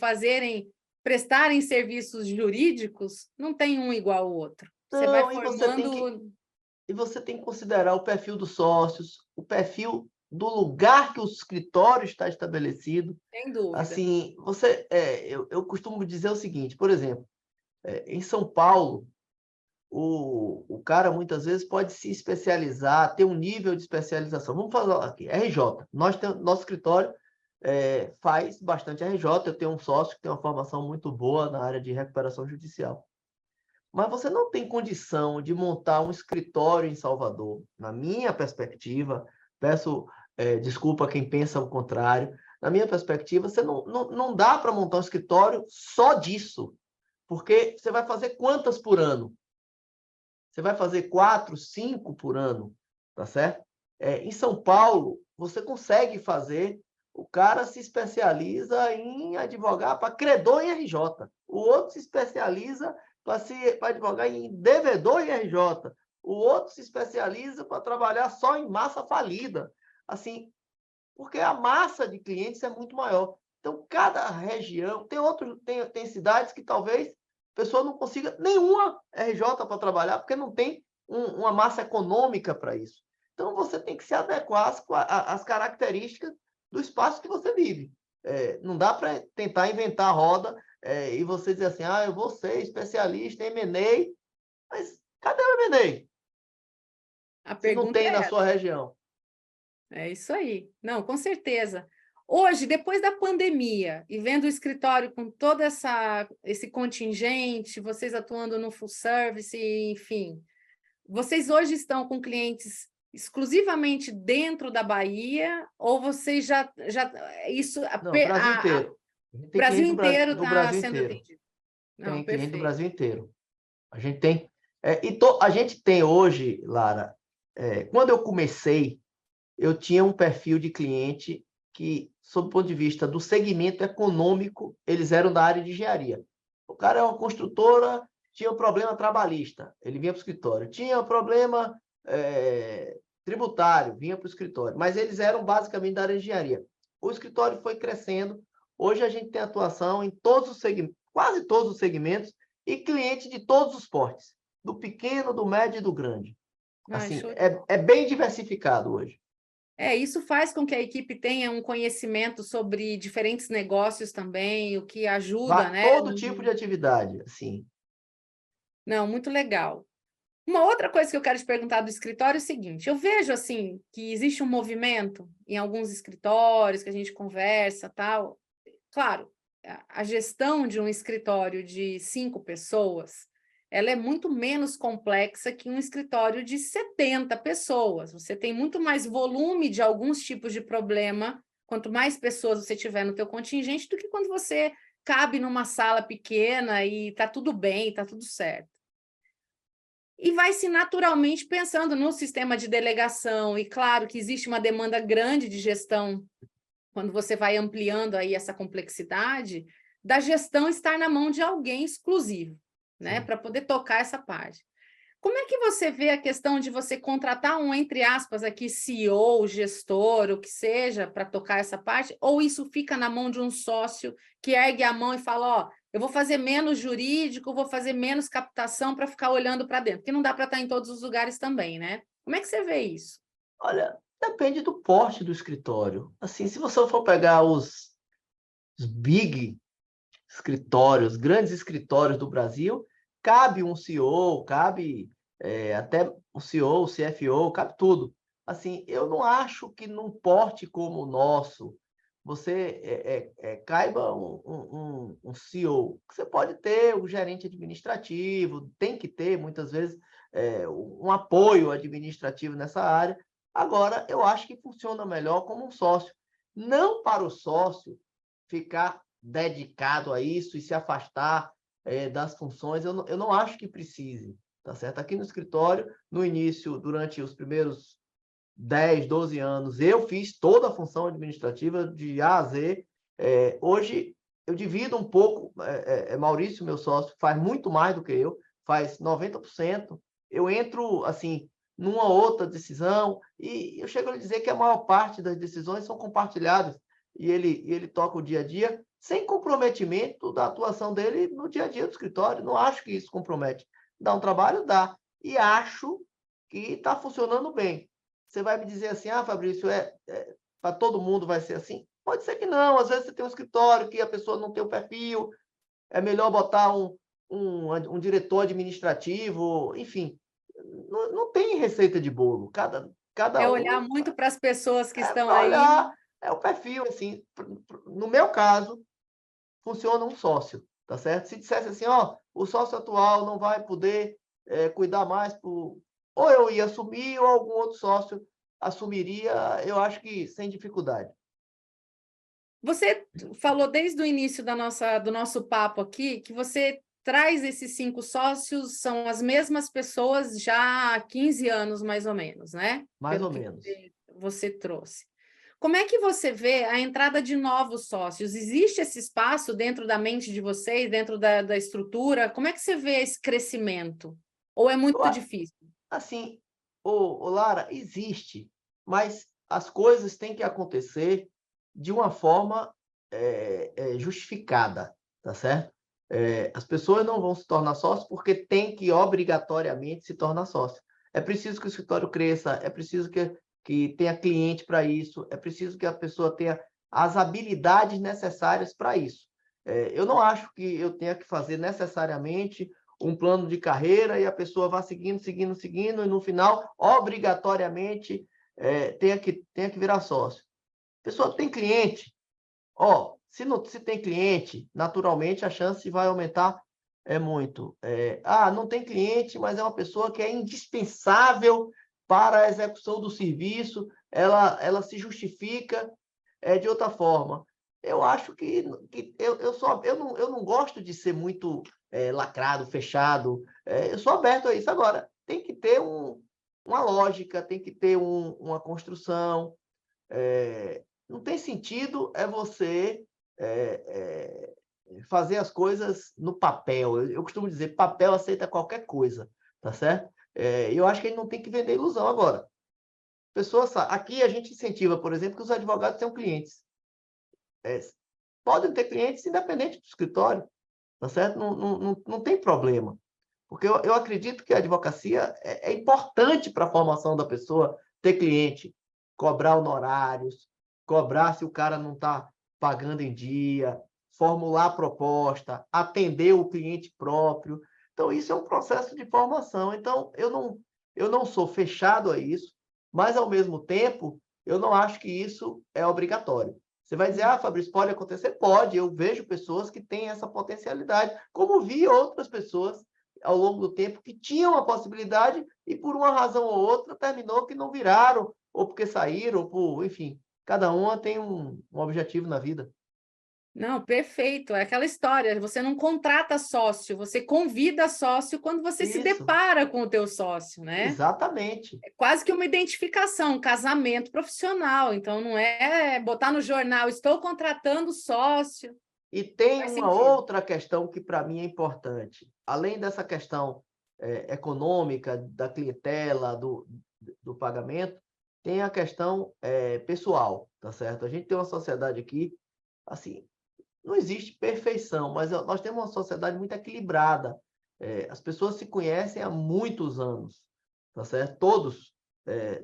prestarem serviços jurídicos, não tem um igual ao outro. Você vai
Não,
formando.
e você tem que considerar o perfil dos sócios, o perfil do lugar que o escritório está estabelecido.
Sem dúvida.
Assim, eu costumo dizer o seguinte, por exemplo, em São Paulo, o cara muitas vezes pode se especializar, ter um nível de especialização. Vamos falar aqui, RJ. Nosso escritório faz bastante RJ. Eu tenho um sócio que tem uma formação muito boa na área de recuperação judicial. Mas você não tem condição de montar um escritório em Salvador, na minha perspectiva. Peço desculpa a quem pensa o contrário. Na minha perspectiva, você não dá para montar um escritório só disso, porque você vai fazer quantas por ano? Você vai fazer 4, 5 por ano, tá certo? Em São Paulo, você consegue fazer, o cara se especializa em advogar para credor em RJ, o outro se especializa para advogar em devedor em RJ, o outro se especializa para trabalhar só em massa falida, assim, porque a massa de clientes é muito maior. Então, cada região, tem cidades que talvez a pessoa não consiga nenhuma RJ para trabalhar, porque não tem uma massa econômica para isso. Então, você tem que se adequar às características do espaço que você vive. Não dá para tentar inventar a roda e você dizer assim, eu vou ser especialista em M&A, mas cadê o
A
M&A? Se não
pergunta
tem
é
na
essa.
sua região.
É isso aí. Não, com certeza. Hoje, depois da pandemia, e vendo o escritório com todo esse contingente, vocês atuando no full service, enfim, vocês hoje estão com clientes exclusivamente dentro da Bahia, ou vocês já isso
Não, Brasil inteiro. A gente
o
tem
Brasil
cliente
inteiro
do
está
Brasil
sendo
inteiro.
atendido? Não,
Tem cliente do
perfeito.
Brasil inteiro. A gente tem. A gente tem hoje, Lara, quando eu comecei, eu tinha um perfil de cliente que, sob o ponto de vista do segmento econômico, eles eram da área de engenharia. O cara é uma construtora, tinha um problema trabalhista, ele vinha para o escritório. Tinha um problema tributário, vinha para o escritório. Mas eles eram basicamente da área de engenharia. O escritório foi crescendo. Hoje a gente tem atuação em todos os segmentos, quase todos os segmentos, e cliente de todos os portes, do pequeno, do médio e do grande. Assim,
Show de bola.
é bem diversificado hoje.
Isso faz com que a equipe tenha um conhecimento sobre diferentes negócios também, o que ajuda, né?
Todo tipo de atividade, assim.
Não, muito legal. Uma outra coisa que eu quero te perguntar do escritório é o seguinte: eu vejo assim que existe um movimento em alguns escritórios que a gente conversa, tal. Claro, a gestão de um escritório de 5 pessoas, ela é muito menos complexa que um escritório de 70 pessoas. Você tem muito mais volume de alguns tipos de problema, quanto mais pessoas você tiver no teu contingente, do que quando você cabe numa sala pequena e está tudo bem, está tudo certo. E vai se naturalmente pensando no sistema de delegação, e claro que existe uma demanda grande de gestão quando você vai ampliando aí essa complexidade, da gestão estar na mão de alguém exclusivo, né, para poder tocar essa parte. Como é que você vê a questão de você contratar um, entre aspas, aqui, CEO, gestor, o que seja, para tocar essa parte, ou isso fica na mão de um sócio que ergue a mão e fala, ó, eu vou fazer menos jurídico, vou fazer menos captação para ficar olhando para dentro, porque não dá para estar em todos os lugares também, né? Como é que você vê isso?
Olha, depende do porte do escritório. Assim, se você for pegar os big escritórios, grandes escritórios do Brasil, cabe um CEO, cabe até o CEO, o CFO, cabe tudo. Assim, eu não acho que num porte como o nosso, você caiba um CEO. Você pode ter o gerente administrativo, tem que ter, muitas vezes, um apoio administrativo nessa área. Agora, eu acho que funciona melhor como um sócio. Não para o sócio ficar dedicado a isso e se afastar das funções, eu não acho que precise, tá certo? Aqui no escritório, no início, durante os primeiros 10, 12 anos, eu fiz toda a função administrativa de A a Z. Hoje, eu divido um pouco, Maurício, meu sócio, faz muito mais do que eu, faz 90%. Eu entro, assim, numa outra decisão, e eu chego a dizer que a maior parte das decisões são compartilhadas, e ele toca o dia a dia, sem comprometimento da atuação dele no dia a dia do escritório. Não acho que isso compromete. Dá um trabalho? Dá. E acho que está funcionando bem. Você vai me dizer assim, Fabrício, para todo mundo vai ser assim? Pode ser que não. Às vezes você tem um escritório que a pessoa não tem o perfil, é melhor botar um diretor administrativo, enfim. Não tem receita de bolo. Cada
É olhar
um
muito para as pessoas que estão
para
aí.
olhar, é o perfil, assim. No meu caso, funciona um sócio, tá certo? Se dissesse assim, o sócio atual não vai poder cuidar mais, ou eu ia assumir, ou algum outro sócio assumiria, eu acho que sem dificuldade.
Você falou desde o início do nosso papo aqui que você traz esses 5 sócios, são as mesmas pessoas já há 15 anos, mais ou menos, né?
Mais
Pelo
ou
que
menos.
você trouxe. Como é que você vê a entrada de novos sócios? Existe esse espaço dentro da mente de vocês, dentro da estrutura? Como é que você vê esse crescimento? Ou é
Eu
muito difícil?
Assim, Lara, existe, mas as coisas têm que acontecer de uma forma justificada, tá certo? As pessoas não vão se tornar sócios porque tem que obrigatoriamente se tornar sócio. É preciso que o escritório cresça, é preciso que tenha cliente para isso, é preciso que a pessoa tenha as habilidades necessárias para isso. Eu não acho que eu tenha que fazer necessariamente um plano de carreira e a pessoa vá seguindo, seguindo, seguindo, e no final, obrigatoriamente, tenha que virar sócio. A pessoa tem cliente, se tem cliente, naturalmente a chance vai aumentar muito. Não tem cliente, mas é uma pessoa que é indispensável para a execução do serviço, ela se justifica de outra forma. Eu acho que eu não gosto de ser muito lacrado, fechado. Eu sou aberto a isso. Agora, tem que ter uma lógica, tem que ter uma construção. Não tem sentido você fazer as coisas no papel. Eu costumo dizer, papel aceita qualquer coisa, tá certo? Eu acho que a gente não tem que vender ilusão agora. Pessoas, aqui a gente incentiva, por exemplo, que os advogados tenham clientes. Podem ter clientes independente do escritório, tá certo? Não tem problema. Porque eu acredito que a advocacia é importante para a formação da pessoa ter cliente, cobrar honorários, cobrar se o cara não está pagando em dia, formular proposta, atender o cliente próprio. Então, isso é um processo de formação. Então, eu não sou fechado a isso, mas, ao mesmo tempo, eu não acho que isso é obrigatório. Você vai dizer, Fabrício, pode acontecer? Pode. Eu vejo pessoas que têm essa potencialidade, como vi outras pessoas ao longo do tempo que tinham a possibilidade e, por uma razão ou outra, terminou que não viraram, ou porque saíram, ou enfim, cada uma tem um objetivo na vida.
Não, perfeito. É aquela história, você não contrata sócio, você convida sócio quando você se
Isso,
depara com o teu sócio, né?
exatamente.
É quase que uma identificação, um casamento profissional. Então, não é botar no jornal, estou contratando sócio.
E tem
Faz
uma
sentido.
outra questão que, para mim, é importante. Além dessa questão econômica, da clientela, do pagamento, tem a questão pessoal, tá certo? A gente tem uma sociedade aqui, assim, não existe perfeição, mas nós temos uma sociedade muito equilibrada. As pessoas se conhecem há muitos anos, tá certo? Todos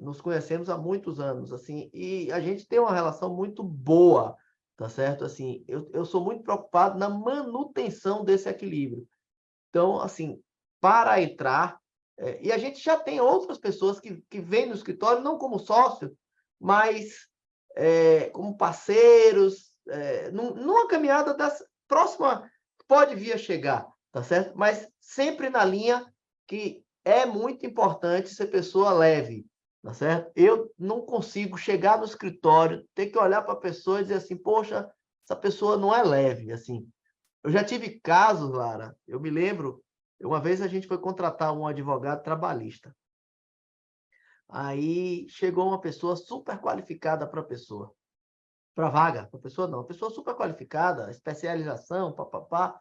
nos conhecemos há muitos anos, assim, e a gente tem uma relação muito boa, tá certo? Assim, eu sou muito preocupado na manutenção desse equilíbrio. Então, assim, para entrar, e a gente já tem outras pessoas que vêm no escritório, não como sócio, mas como parceiros, numa caminhada próxima, pode vir a chegar, tá certo? Mas sempre na linha que é muito importante ser pessoa leve, tá certo? Eu não consigo chegar no escritório, ter que olhar para a pessoa e dizer assim, poxa, essa pessoa não é leve, assim. Eu já tive casos, Lara, eu me lembro, uma vez a gente foi contratar um advogado trabalhista. Aí chegou uma pessoa super qualificada para a pessoa. Para a vaga, para a pessoa não. Pessoa super qualificada, especialização, papapá.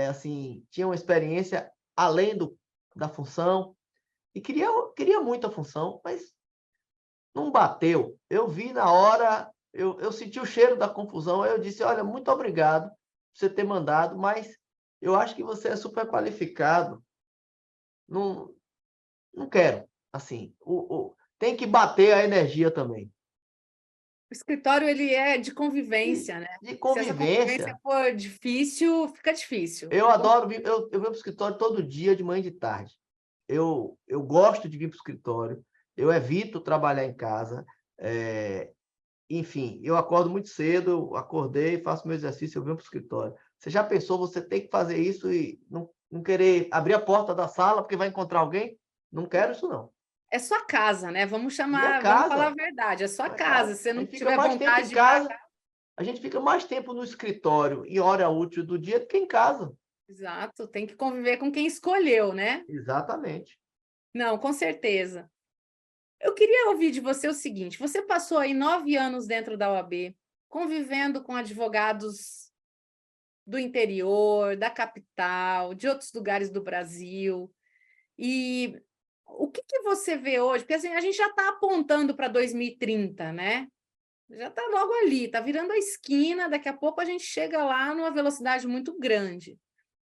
Assim, tinha uma experiência além da função. E queria muito a função, mas não bateu. Eu vi na hora, eu senti o cheiro da confusão. Aí eu disse, olha, muito obrigado por você ter mandado, mas eu acho que você é super qualificado. Não, não quero. Assim, tem que bater a energia também.
O escritório, ele é de convivência, né?
De
Se essa convivência
convivência.
for difícil, fica difícil.
Eu adoro vir, eu venho para o escritório todo dia, de manhã e de tarde. Eu gosto de vir para o escritório, eu evito trabalhar em casa. Enfim, eu acordo muito cedo, eu acordei, faço meu exercício, eu venho para o escritório. Você já pensou, você tem que fazer isso e não querer abrir a porta da sala porque vai encontrar alguém? Não quero isso, não.
É sua casa, né? Vamos
Minha
chamar, vamos falar a
casa,
verdade, é sua
minha
casa.
casa.
Se você
A
não
gente fica
tiver
mais tempo
vontade
em
de ir para
casa,
casa,
a gente fica mais tempo no escritório, em hora útil do dia, do que em casa.
exato, tem que conviver com quem escolheu, né?
Exatamente.
Não, com certeza. Eu queria ouvir de você o seguinte: você passou aí 9 anos dentro da OAB, convivendo com advogados do interior, da capital, de outros lugares do Brasil. E o que que você vê hoje? Porque assim, a gente já está apontando para 2030, né? Já está logo ali, está virando a esquina, daqui a pouco a gente chega lá numa velocidade muito grande.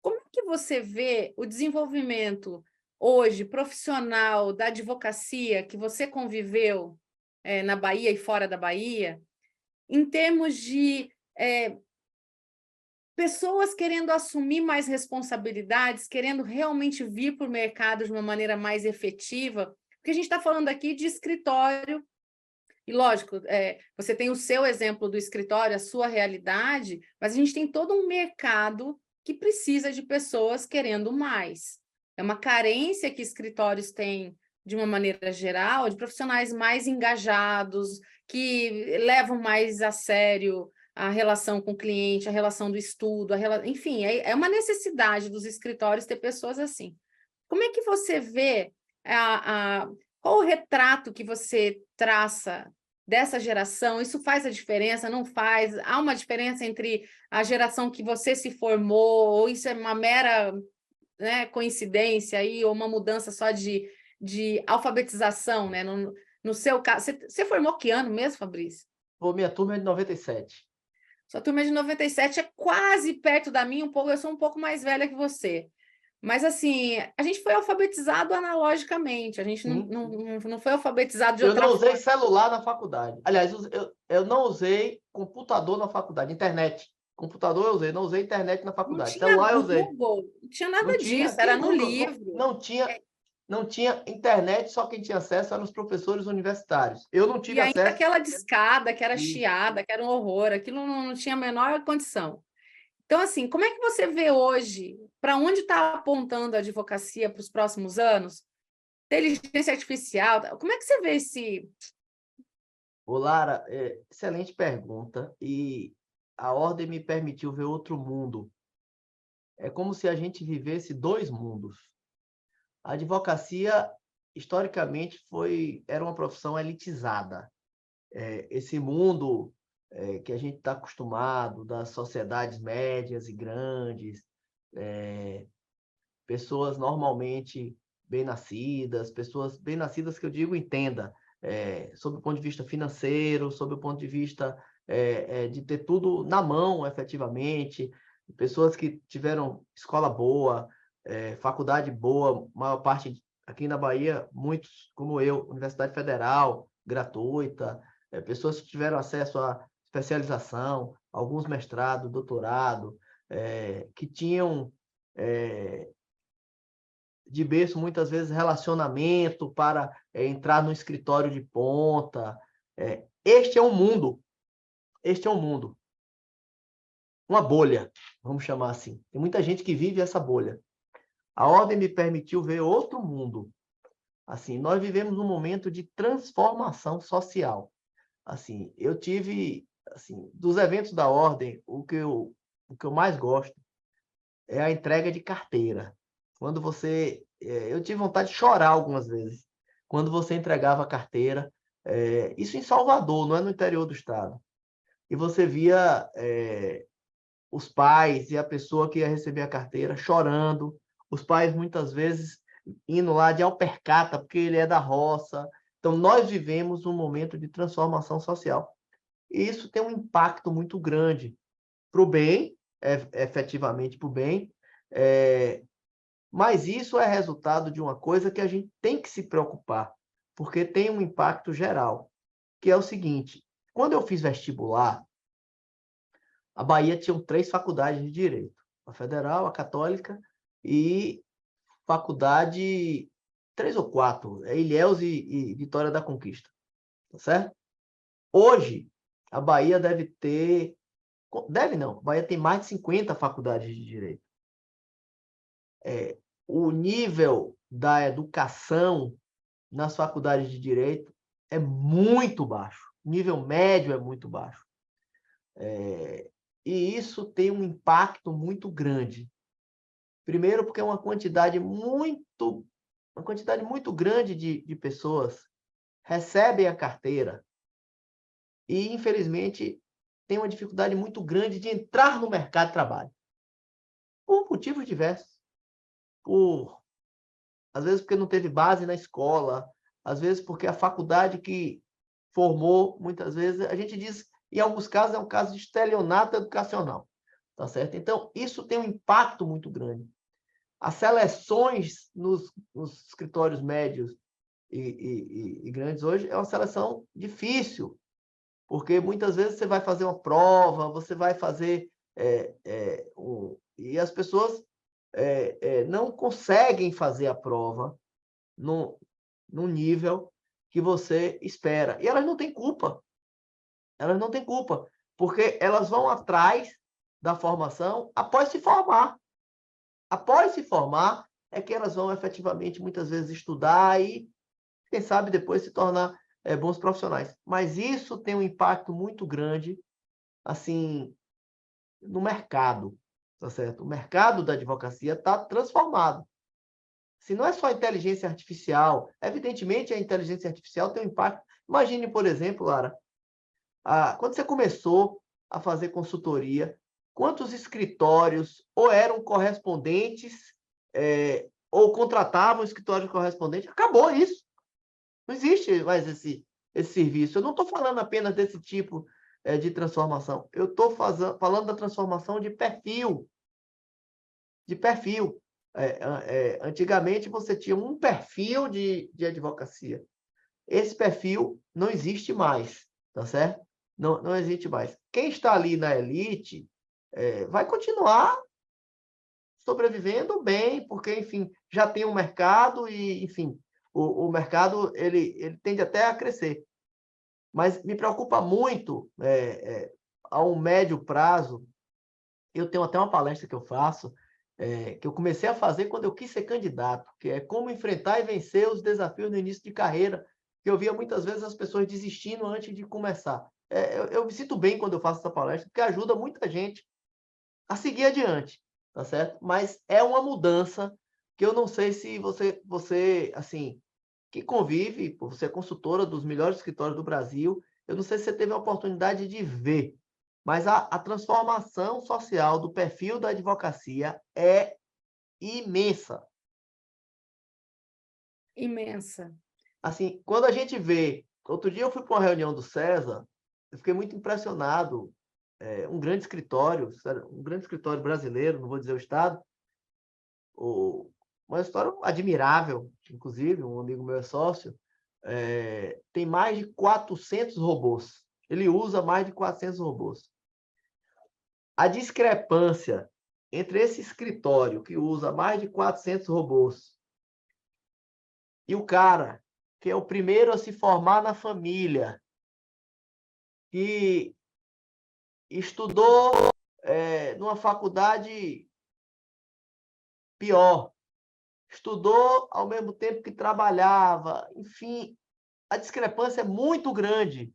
Como é que você vê o desenvolvimento hoje, profissional, da advocacia, que você conviveu na Bahia e fora da Bahia, em termos de pessoas querendo assumir mais responsabilidades, querendo realmente vir para o mercado de uma maneira mais efetiva? Porque a gente está falando aqui de escritório. E, lógico, você tem o seu exemplo do escritório, a sua realidade, mas a gente tem todo um mercado que precisa de pessoas querendo mais. É uma carência que escritórios têm, de uma maneira geral, de profissionais mais engajados, que levam mais a sério a relação com o cliente, a relação do estudo, enfim, é uma necessidade dos escritórios ter pessoas assim. Como é que você vê qual o retrato que você traça dessa geração? Isso faz a diferença? Não faz? Há uma diferença entre a geração que você se formou, ou isso é uma mera, né, coincidência aí, ou uma mudança só de alfabetização, né? No seu caso, você formou que ano mesmo, Fabrício?
Pô, minha turma é de 97.
Sua turma é de 97, é quase perto da minha, eu sou um pouco mais velha que você. Mas, assim, a gente foi alfabetizado analogicamente, a gente
Sim.
não foi alfabetizado de
Eu
outra
não usei
forma.
celular na faculdade. Aliás, eu não usei computador na faculdade, internet. Computador eu usei, não usei internet na
Não
faculdade.
tinha
Celular eu usei.
Google, não tinha
Não
nada
tinha,
disso,
que
era no
Google? Não,
livro.
não tinha, não tinha internet, só quem tinha acesso eram os professores universitários. Eu não
E
tive
ainda
acesso.
aquela discada, que era
E,
chiada, que era um horror, aquilo não tinha a menor condição. Então, assim, como é que você vê hoje, para onde está apontando a advocacia para os próximos anos? Inteligência artificial, como é que você vê esse...
ô, Lara, excelente pergunta. E a ordem me permitiu ver outro mundo. É como se a gente vivesse dois mundos. A advocacia, historicamente, era uma profissão elitizada. Esse mundo que a gente está acostumado, das sociedades médias e grandes, pessoas normalmente bem-nascidas, pessoas bem-nascidas que eu digo, entenda, sob o ponto de vista financeiro, sob o ponto de vista de ter tudo na mão, efetivamente, pessoas que tiveram escola boa, faculdade boa, maior parte aqui na Bahia, muitos como eu, Universidade Federal, gratuita, pessoas que tiveram acesso à especialização, alguns mestrado, doutorado, que tinham de berço, muitas vezes, relacionamento para entrar no escritório de ponta. Este é um mundo, este é um mundo, uma bolha, vamos chamar assim. Tem muita gente que vive essa bolha. A ordem me permitiu ver outro mundo. Assim, nós vivemos um momento de transformação social. Assim, eu tive, assim, dos eventos da ordem, o que eu mais gosto é a entrega de carteira. Quando você... eu tive vontade de chorar algumas vezes. Quando você entregava a carteira, isso em Salvador, não é no interior do estado. E você via os pais e a pessoa que ia receber a carteira chorando, os pais muitas vezes indo lá de alpercata, porque ele é da roça. Então, nós vivemos um momento de transformação social. E isso tem um impacto muito grande para o bem, efetivamente para o bem, mas isso é resultado de uma coisa que a gente tem que se preocupar, porque tem um impacto geral, que é o seguinte: quando eu fiz vestibular, a Bahia tinha 3 faculdades de direito: a Federal, a Católica e faculdade 3 ou 4, Ilhéus e Vitória da Conquista, tá certo? Hoje, a Bahia deve não, a Bahia tem mais de 50 faculdades de direito. O nível da educação nas faculdades de direito é muito baixo, o nível médio é muito baixo. E isso tem um impacto muito grande. Primeiro, porque é uma quantidade muito grande de pessoas recebem a carteira e, infelizmente, tem uma dificuldade muito grande de entrar no mercado de trabalho, por motivos diversos. Às vezes porque não teve base na escola, às vezes porque a faculdade que formou, muitas vezes, a gente diz, em alguns casos, é um caso de estelionato educacional, tá certo? Então, isso tem um impacto muito grande. As seleções nos escritórios médios e grandes hoje é uma seleção difícil, porque muitas vezes você vai fazer uma prova, você vai fazer... e as pessoas não conseguem fazer a prova no nível que você espera. E elas não têm culpa. Elas não têm culpa, porque elas vão atrás da formação após se formar. Após se formar, é que elas vão efetivamente, muitas vezes, estudar e, quem sabe, depois se tornar bons profissionais. Mas isso tem um impacto muito grande, assim, no mercado, tá certo? O mercado da advocacia está transformado. Se não é só inteligência artificial, evidentemente a inteligência artificial tem um impacto. Imagine, por exemplo, Lara, quando você começou a fazer consultoria, quantos escritórios ou eram correspondentes ou contratavam escritório correspondente? Acabou isso. Não existe mais esse serviço. Eu não estou falando apenas desse tipo de transformação. Eu estou falando da transformação de perfil. De perfil. Antigamente, você tinha um perfil de advocacia. Esse perfil não existe mais, tá certo? Não existe mais. Quem está ali na elite vai continuar sobrevivendo bem, porque, enfim, já tem um mercado e, enfim, o mercado ele tende até a crescer. Mas me preocupa muito, a um médio prazo. Eu tenho até uma palestra que eu faço, que eu comecei a fazer quando eu quis ser candidato, que é como enfrentar e vencer os desafios no início de carreira, que eu via muitas vezes as pessoas desistindo antes de começar. Eu me sinto bem quando eu faço essa palestra, porque ajuda muita gente a seguir adiante, tá certo? Mas é uma mudança que eu não sei se você assim, que convive, você é consultora dos melhores escritórios do Brasil, eu não sei se você teve a oportunidade de ver, mas a transformação social do perfil da advocacia é imensa.
Imensa.
Assim, quando a gente vê... Outro dia eu fui para uma reunião do César, eu fiquei muito impressionado. Um grande escritório brasileiro, não vou dizer o estado, uma história admirável, inclusive, um amigo meu é sócio, tem mais de 400 robôs. Ele usa mais de 400 robôs. A discrepância entre esse escritório, que usa mais de 400 robôs, e o cara, que é o primeiro a se formar na família, que estudou numa faculdade pior, estudou ao mesmo tempo que trabalhava, enfim, a discrepância é muito grande.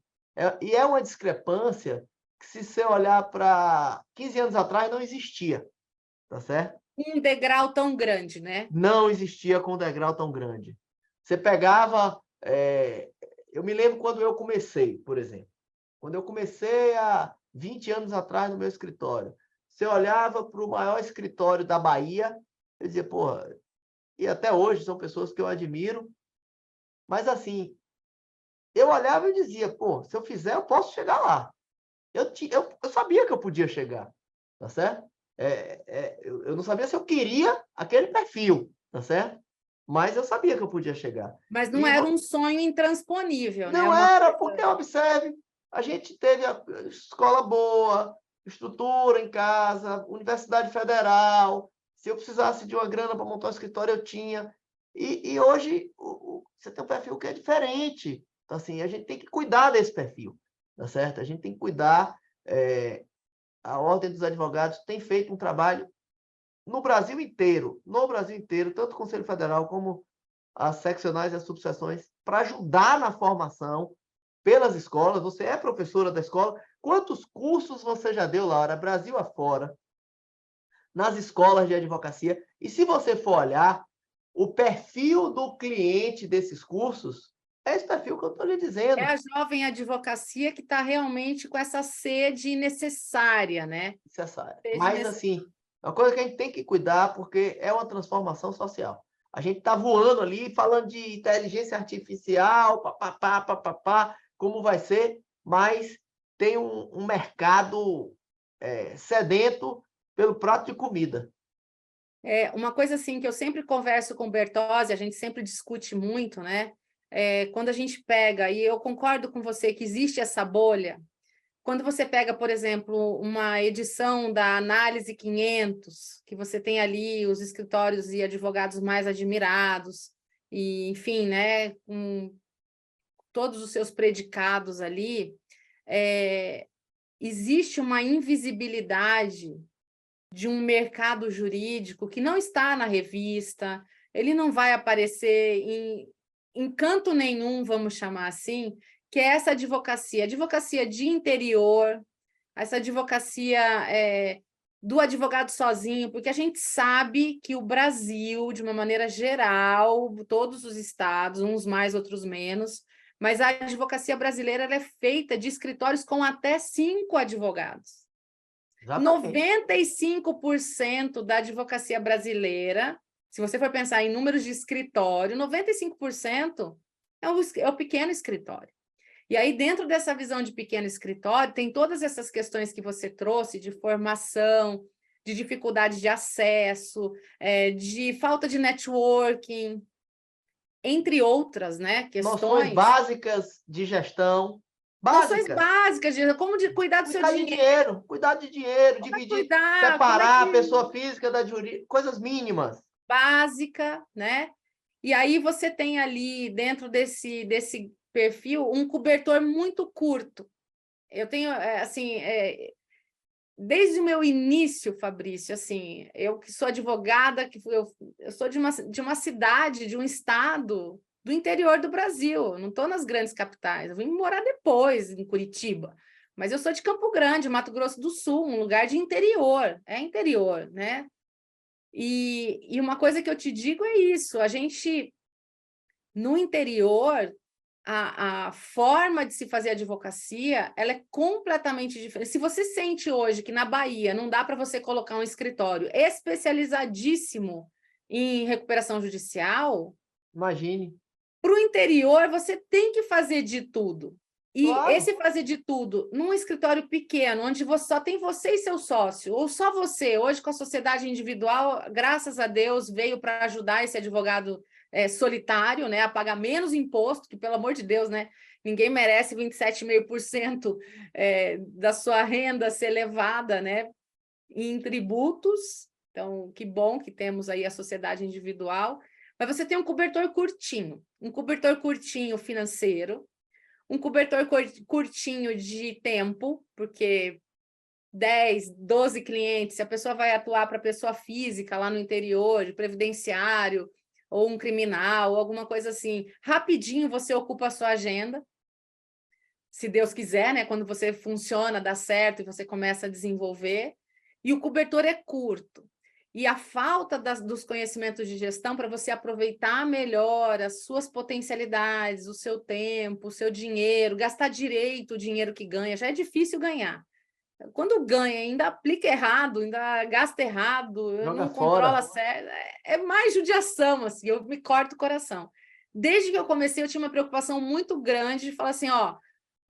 E é uma discrepância que, se você olhar para 15 anos atrás, não existia. tá certo?
Um degrau tão grande, né?
Não existia com degrau tão grande. Você pegava... eu me lembro quando eu comecei, por exemplo. Quando eu comecei há 20 anos atrás no meu escritório, você olhava para o maior escritório da Bahia e dizia, porra, e até hoje são pessoas que eu admiro, mas assim, eu olhava e dizia, pô, se eu fizer, eu posso chegar lá. Eu sabia que eu podia chegar, tá certo? Eu não sabia se eu queria aquele perfil, tá certo? Mas eu sabia que eu podia chegar.
Mas não
E
era um sonho intransponível, né?
não
Uma
era, porque,
coisa...
observe, a gente teve a escola boa, estrutura em casa, Universidade Federal. Se eu precisasse de uma grana para montar um escritório, eu tinha. E hoje você tem um perfil que é diferente. Então, assim, a gente tem que cuidar desse perfil, tá certo? A gente tem que cuidar. A Ordem dos Advogados tem feito um trabalho no Brasil inteiro, tanto o Conselho Federal como as seccionais e as subseções, para ajudar na formação pelas escolas. Você é professora da escola. Quantos cursos você já deu, Laura, Brasil afora, nas escolas de advocacia? E se você for olhar, o perfil do cliente desses cursos é esse perfil que eu estou lhe
É
dizendo.
a jovem advocacia que está realmente com essa sede necessária, né?
Necessária.
Sede
Mas, assim, é uma coisa que a gente tem que cuidar, porque é uma transformação social. A gente está voando ali, falando de inteligência artificial, papapá, papapá, como vai ser, mas tem um mercado sedento pelo prato de comida.
Uma coisa assim que eu sempre converso com o Bertozzi, a gente sempre discute muito, né? Quando a gente pega, e eu concordo com você que existe essa bolha, quando você pega, por exemplo, uma edição da Análise 500, que você tem ali os escritórios e advogados mais admirados, e, enfim, né, com todos os seus predicados ali, existe uma invisibilidade de um mercado jurídico que não está na revista, ele não vai aparecer em canto nenhum, vamos chamar assim, que é essa advocacia de interior, essa advocacia do advogado sozinho, porque a gente sabe que o Brasil, de uma maneira geral, todos os estados, uns mais, outros menos, mas a advocacia brasileira ela é feita de escritórios com até 5 advogados.
Exatamente.
95% da advocacia brasileira, se você for pensar em números de escritório, 95% é o pequeno escritório. E aí, dentro dessa visão de pequeno escritório, tem todas essas questões que você trouxe de formação, de dificuldade de acesso, de falta de networking, entre outras, né,
Noções
questões.
básicas de gestão,
Noções
básicas.
básicas de como cuidar do seu dinheiro,
Cuidar de dinheiro,
como é
dividir,
cuidar, como é
separar a
que
pessoa física da jurídica, coisas mínimas.
básica, né? E aí você tem ali, dentro desse perfil, um cobertor muito curto. Eu tenho, assim, desde o meu início, Fabrício, assim, eu que sou advogada, eu sou de uma cidade, de um estado do interior do Brasil, eu não estou nas grandes capitais, eu vim morar depois em Curitiba, mas eu sou de Campo Grande, Mato Grosso do Sul, um lugar de interior, é interior, né? E uma coisa que eu te digo é isso, a gente, no interior, a forma de se fazer advocacia, ela é completamente diferente. Se você sente hoje que na Bahia não dá para você colocar um escritório especializadíssimo em recuperação judicial,
Imagine.
para o interior você tem que fazer de tudo. E
Claro.
esse fazer de tudo num escritório pequeno, onde só tem você e seu sócio, ou só você, hoje com a sociedade individual, graças a Deus, veio para ajudar esse advogado solitário, né, a pagar menos imposto, que, pelo amor de Deus, né, ninguém merece 27,5% da sua renda ser levada, né, em tributos. Então, que bom que temos aí a sociedade individual. Mas você tem um cobertor curtinho financeiro, um cobertor curtinho de tempo, porque 10, 12 clientes, se a pessoa vai atuar para pessoa física lá no interior, de previdenciário, ou um criminal, ou alguma coisa assim, rapidinho você ocupa a sua agenda, se Deus quiser, né? Quando você funciona, dá certo e você começa a desenvolver, e o cobertor é curto. e a falta dos conhecimentos de gestão para você aproveitar melhor as suas potencialidades, o seu tempo, o seu dinheiro, gastar direito o dinheiro que ganha, já é difícil ganhar. Quando ganha, ainda aplica errado, ainda gasta errado,
Joga
não
fora.
controla certo, é mais judiação, assim, eu me corto o coração. Desde que eu comecei, eu tinha uma preocupação muito grande de falar assim, ó,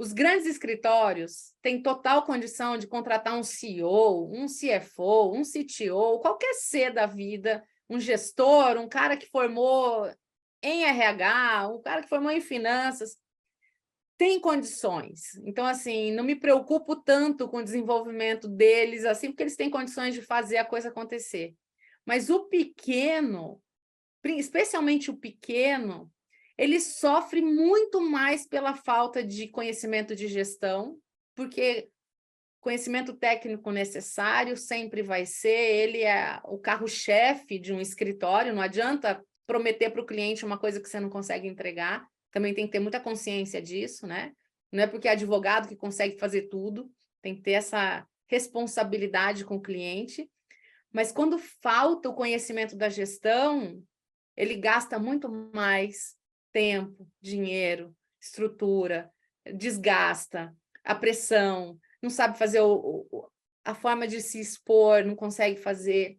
os grandes escritórios têm total condição de contratar um CEO, um CFO, um CTO, qualquer C da vida, um gestor, um cara que formou em RH, um cara que formou em finanças, tem condições. Então, assim, não me preocupo tanto com o desenvolvimento deles, assim, porque eles têm condições de fazer a coisa acontecer. Mas o pequeno, especialmente o pequeno, ele sofre muito mais pela falta de conhecimento de gestão, porque conhecimento técnico necessário sempre vai ser, ele é o carro-chefe de um escritório, não adianta prometer para o cliente uma coisa que você não consegue entregar, também tem que ter muita consciência disso, né? Não é porque é advogado que consegue fazer tudo, tem que ter essa responsabilidade com o cliente, mas quando falta o conhecimento da gestão, ele gasta muito mais tempo, dinheiro, estrutura, desgasta, a pressão, não sabe fazer a forma de se expor, não consegue fazer,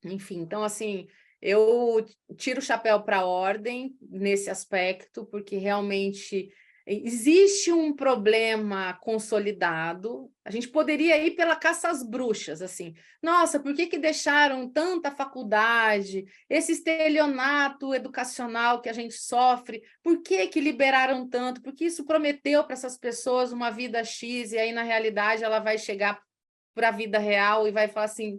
enfim. Então, assim, eu tiro o chapéu para a ordem nesse aspecto, porque realmente existe um problema consolidado. A gente poderia ir pela caça às bruxas, assim. Nossa, por que deixaram tanta faculdade? Esse estelionato educacional que a gente sofre, por que liberaram tanto? Porque isso prometeu para essas pessoas uma vida X, e aí, na realidade, ela vai chegar para a vida real e vai falar assim,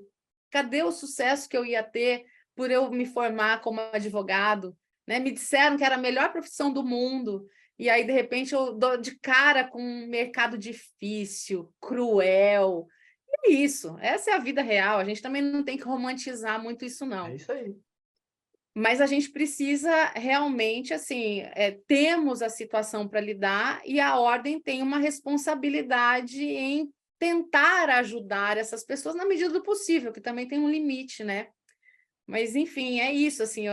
cadê o sucesso que eu ia ter por eu me formar como advogado? Né? Me disseram que era a melhor profissão do mundo, e aí, de repente, eu dou de cara com um mercado difícil, cruel. E é isso, essa é a vida real. A gente também não tem que romantizar muito isso, não.
É isso aí.
Mas a gente precisa realmente, assim, temos a situação para lidar e a ordem tem uma responsabilidade em tentar ajudar essas pessoas na medida do possível, que também tem um limite, né? Mas, enfim, é isso, assim,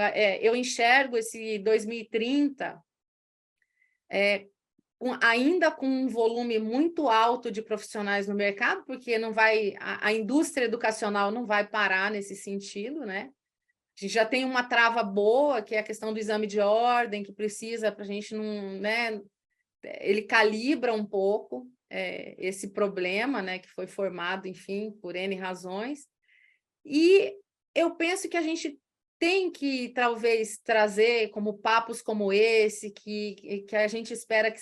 eu enxergo esse 2030 ainda com um volume muito alto de profissionais no mercado, porque não vai, a indústria educacional não vai parar nesse sentido, né? A gente já tem uma trava boa, que é a questão do exame de ordem, que precisa para a gente não, né? Ele calibra um pouco esse problema, né? Que foi formado, enfim, por N razões. E eu penso que a gente tem que, talvez, trazer como papos como esse, que a gente espera que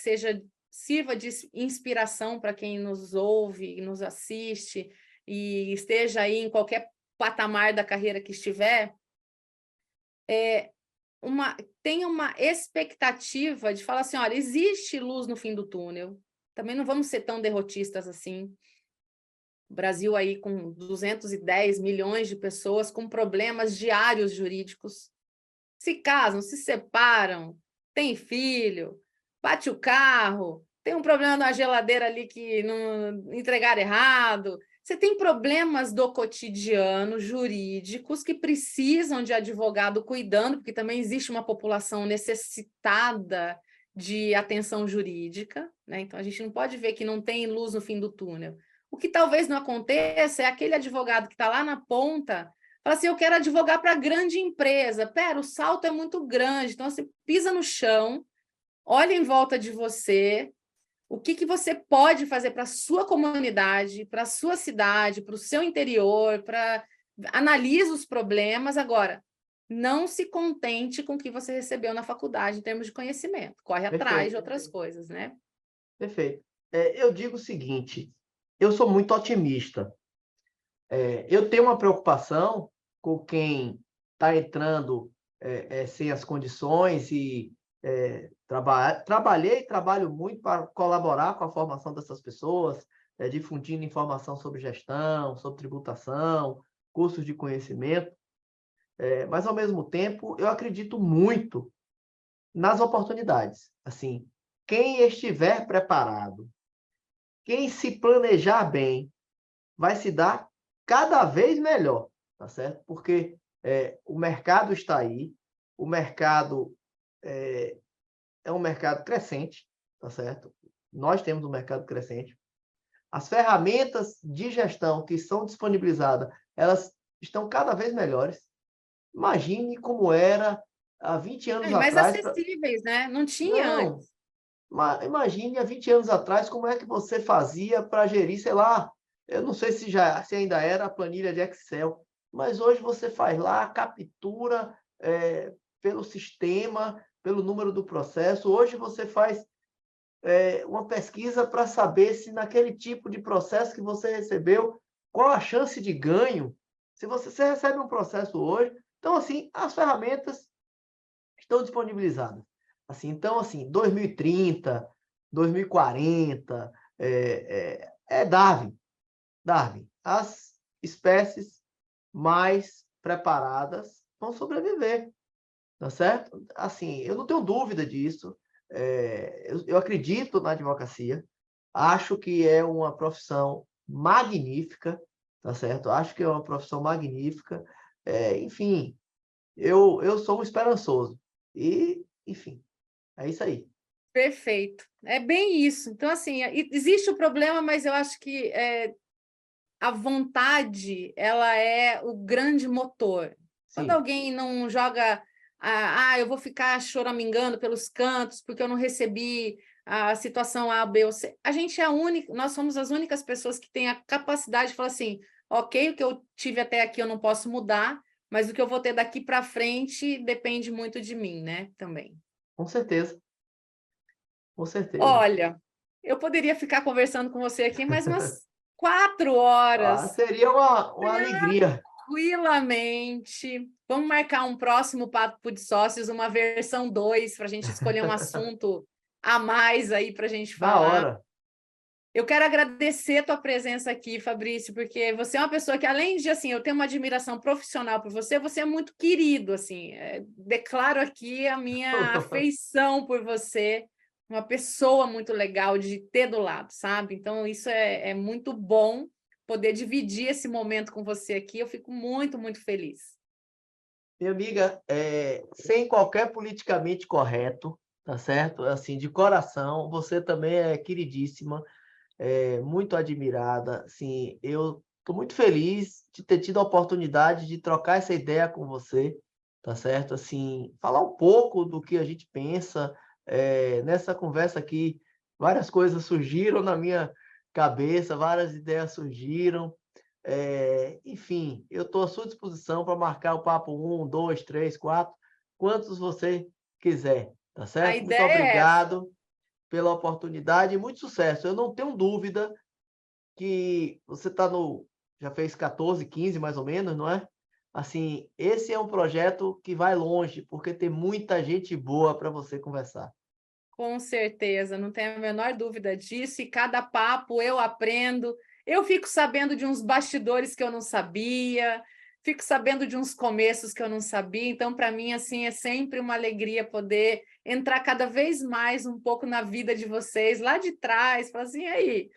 sirva de inspiração para quem nos ouve, nos assiste, e esteja aí em qualquer patamar da carreira que estiver, tenha uma expectativa de falar assim, olha, existe luz no fim do túnel, também não vamos ser tão derrotistas assim. O Brasil aí com 210 milhões de pessoas com problemas diários jurídicos. Se casam, se separam, tem filho, bate o carro, tem um problema na geladeira ali que não entregaram errado. Você tem problemas do cotidiano jurídicos que precisam de advogado cuidando, porque também existe uma população necessitada de atenção jurídica, né? Então a gente não pode ver que não tem luz no fim do túnel. O que talvez não aconteça é aquele advogado que está lá na ponta, fala assim, eu quero advogar para grande empresa. Pera, o salto é muito grande, então você pisa no chão, olha em volta de você, o que você pode fazer para a sua comunidade, para a sua cidade, para o seu interior, analisa os problemas. Agora, não se contente com o que você recebeu na faculdade em termos de conhecimento. Corre atrás de outras coisas, né?
Perfeito. Eu digo o seguinte, eu sou muito otimista. Eu tenho uma preocupação com quem está entrando sem as condições e trabalhei e trabalho muito para colaborar com a formação dessas pessoas, difundindo informação sobre gestão, sobre tributação, cursos de conhecimento, mas, ao mesmo tempo, eu acredito muito nas oportunidades. Assim, quem estiver preparado, quem se planejar bem, vai se dar cada vez melhor. tá certo? Porque o mercado está aí, o mercado é um mercado crescente, tá certo? Nós temos um mercado crescente. As ferramentas de gestão que são disponibilizadas, elas estão cada vez melhores. Imagine como era há 20 anos
Mais
atrás.
acessíveis, né? Não tinha
Não,
antes.
imagine há 20 anos atrás como é que você fazia para gerir, sei lá, eu não sei se ainda era a planilha de Excel, mas hoje você faz lá, captura pelo sistema, pelo número do processo. Hoje você faz uma pesquisa para saber se naquele tipo de processo que você recebeu, qual a chance de ganho. Se você recebe um processo hoje, então, assim, as ferramentas estão disponibilizadas. Assim, então, assim, 2030, 2040, Darwin. Darwin. As espécies mais preparadas vão sobreviver, tá certo? Assim, eu não tenho dúvida disso. Eu acredito na advocacia, acho que é uma profissão magnífica, tá certo? Acho que é uma profissão magnífica. Enfim, eu sou um esperançoso. E, enfim, é isso aí.
Perfeito. É bem isso. Então, assim, existe o problema, mas eu acho que a vontade, ela é o grande motor. Quando
Sim,
alguém não joga, eu vou ficar choramingando pelos cantos porque eu não recebi a situação A, B ou C, a gente é a única, nós somos as únicas pessoas que têm a capacidade de falar assim, ok, o que eu tive até aqui eu não posso mudar, mas o que eu vou ter daqui para frente depende muito de mim, né? Também.
com certeza, com certeza.
Olha, eu poderia ficar conversando com você aqui mais umas 4 horas,
Seria uma alegria.
tranquilamente. Vamos marcar um próximo Papo de Sócios, uma versão 2, para a gente escolher um assunto a mais aí para a gente
Na
falar.
hora.
Eu quero agradecer a tua presença aqui, Fabrício, porque você é uma pessoa que, além de, assim, eu tenho uma admiração profissional por você, você é muito querido, assim. Declaro aqui a minha afeição por você, uma pessoa muito legal de ter do lado, sabe? Então, isso é muito bom poder dividir esse momento com você aqui. Eu fico muito, muito feliz.
Minha amiga, sem qualquer politicamente correto, tá certo? Assim, de coração, você também é queridíssima, muito admirada. Assim, eu estou muito feliz de ter tido a oportunidade de trocar essa ideia com você, tá certo? Assim, falar um pouco do que a gente pensa. Nessa conversa aqui, várias coisas surgiram na minha cabeça, várias ideias surgiram. Enfim, eu estou à sua disposição para marcar o papo 1, 2, 3, 4, quantos você quiser, tá
A
certo? Muito
ideia é essa.
obrigado pela oportunidade e muito sucesso. Eu não tenho dúvida que você está no. Já fez 14, 15 mais ou menos, não é? Assim, esse é um projeto que vai longe, porque tem muita gente boa para você conversar.
Com certeza, não tenho a menor dúvida disso. E cada papo eu aprendo. Eu fico sabendo de uns bastidores que eu não sabia, fico sabendo de uns começos que eu não sabia. Então, para mim, assim, é sempre uma alegria poder entrar cada vez mais um pouco na vida de vocês, lá de trás, falar assim, e aí,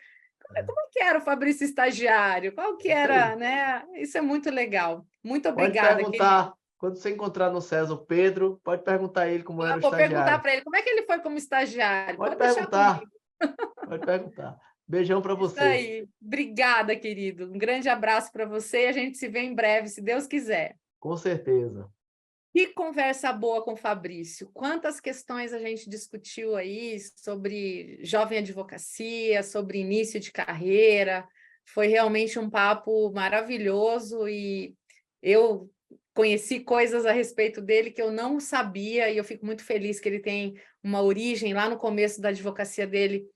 como que era o Fabrício estagiário? Qual que
É isso
era,
aí.
né? Isso é muito legal. Muito
Pode
obrigada, querido.
perguntar, quando você encontrar no César o Pedro, pode perguntar a ele como era o
Vou perguntar
estagiário.
para ele como é que ele foi como estagiário.
Pode
Pode deixar
perguntar,
comigo.
pode perguntar. Beijão para
Isso
você.
aí. Obrigada, querido. Um grande abraço para você e a gente se vê em breve, se Deus quiser.
Com certeza.
Que conversa boa com o Fabrício. Quantas questões a gente discutiu aí sobre jovem advocacia, sobre início de carreira. Foi realmente um papo maravilhoso e eu conheci coisas a respeito dele que eu não sabia e eu fico muito feliz que ele tem uma origem lá no começo da advocacia dele,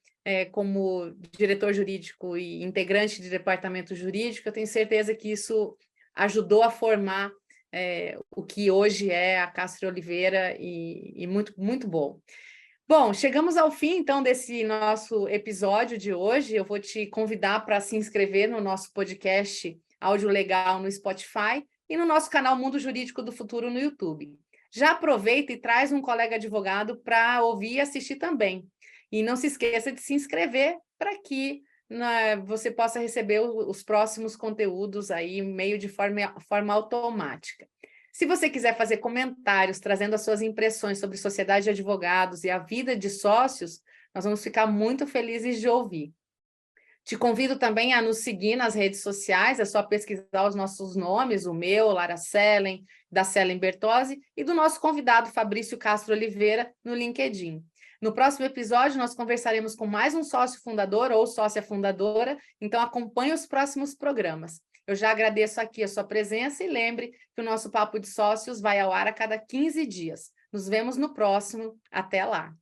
como diretor jurídico e integrante de departamento jurídico. Eu tenho certeza que isso ajudou a formar o que hoje é a Castro Oliveira e muito, muito bom. Bom, chegamos ao fim, então, desse nosso episódio de hoje. Eu vou te convidar para se inscrever no nosso podcast Áudio Legal no Spotify e no nosso canal Mundo Jurídico do Futuro no YouTube. Já aproveita e traz um colega advogado para ouvir e assistir também. E não se esqueça de se inscrever para que você possa receber os próximos conteúdos aí, meio de forma automática. Se você quiser fazer comentários, trazendo as suas impressões sobre sociedade de advogados e a vida de sócios, nós vamos ficar muito felizes de ouvir. Te convido também a nos seguir nas redes sociais, é só pesquisar os nossos nomes, o meu, Lara Sellen, da Sellen Bertozzi, e do nosso convidado Fabrício Castro Oliveira, no LinkedIn. No próximo episódio, nós conversaremos com mais um sócio fundador ou sócia fundadora, então acompanhe os próximos programas. Eu já agradeço aqui a sua presença e lembre que o nosso Papo de Sócios vai ao ar a cada 15 dias. Nos vemos no próximo. Até lá!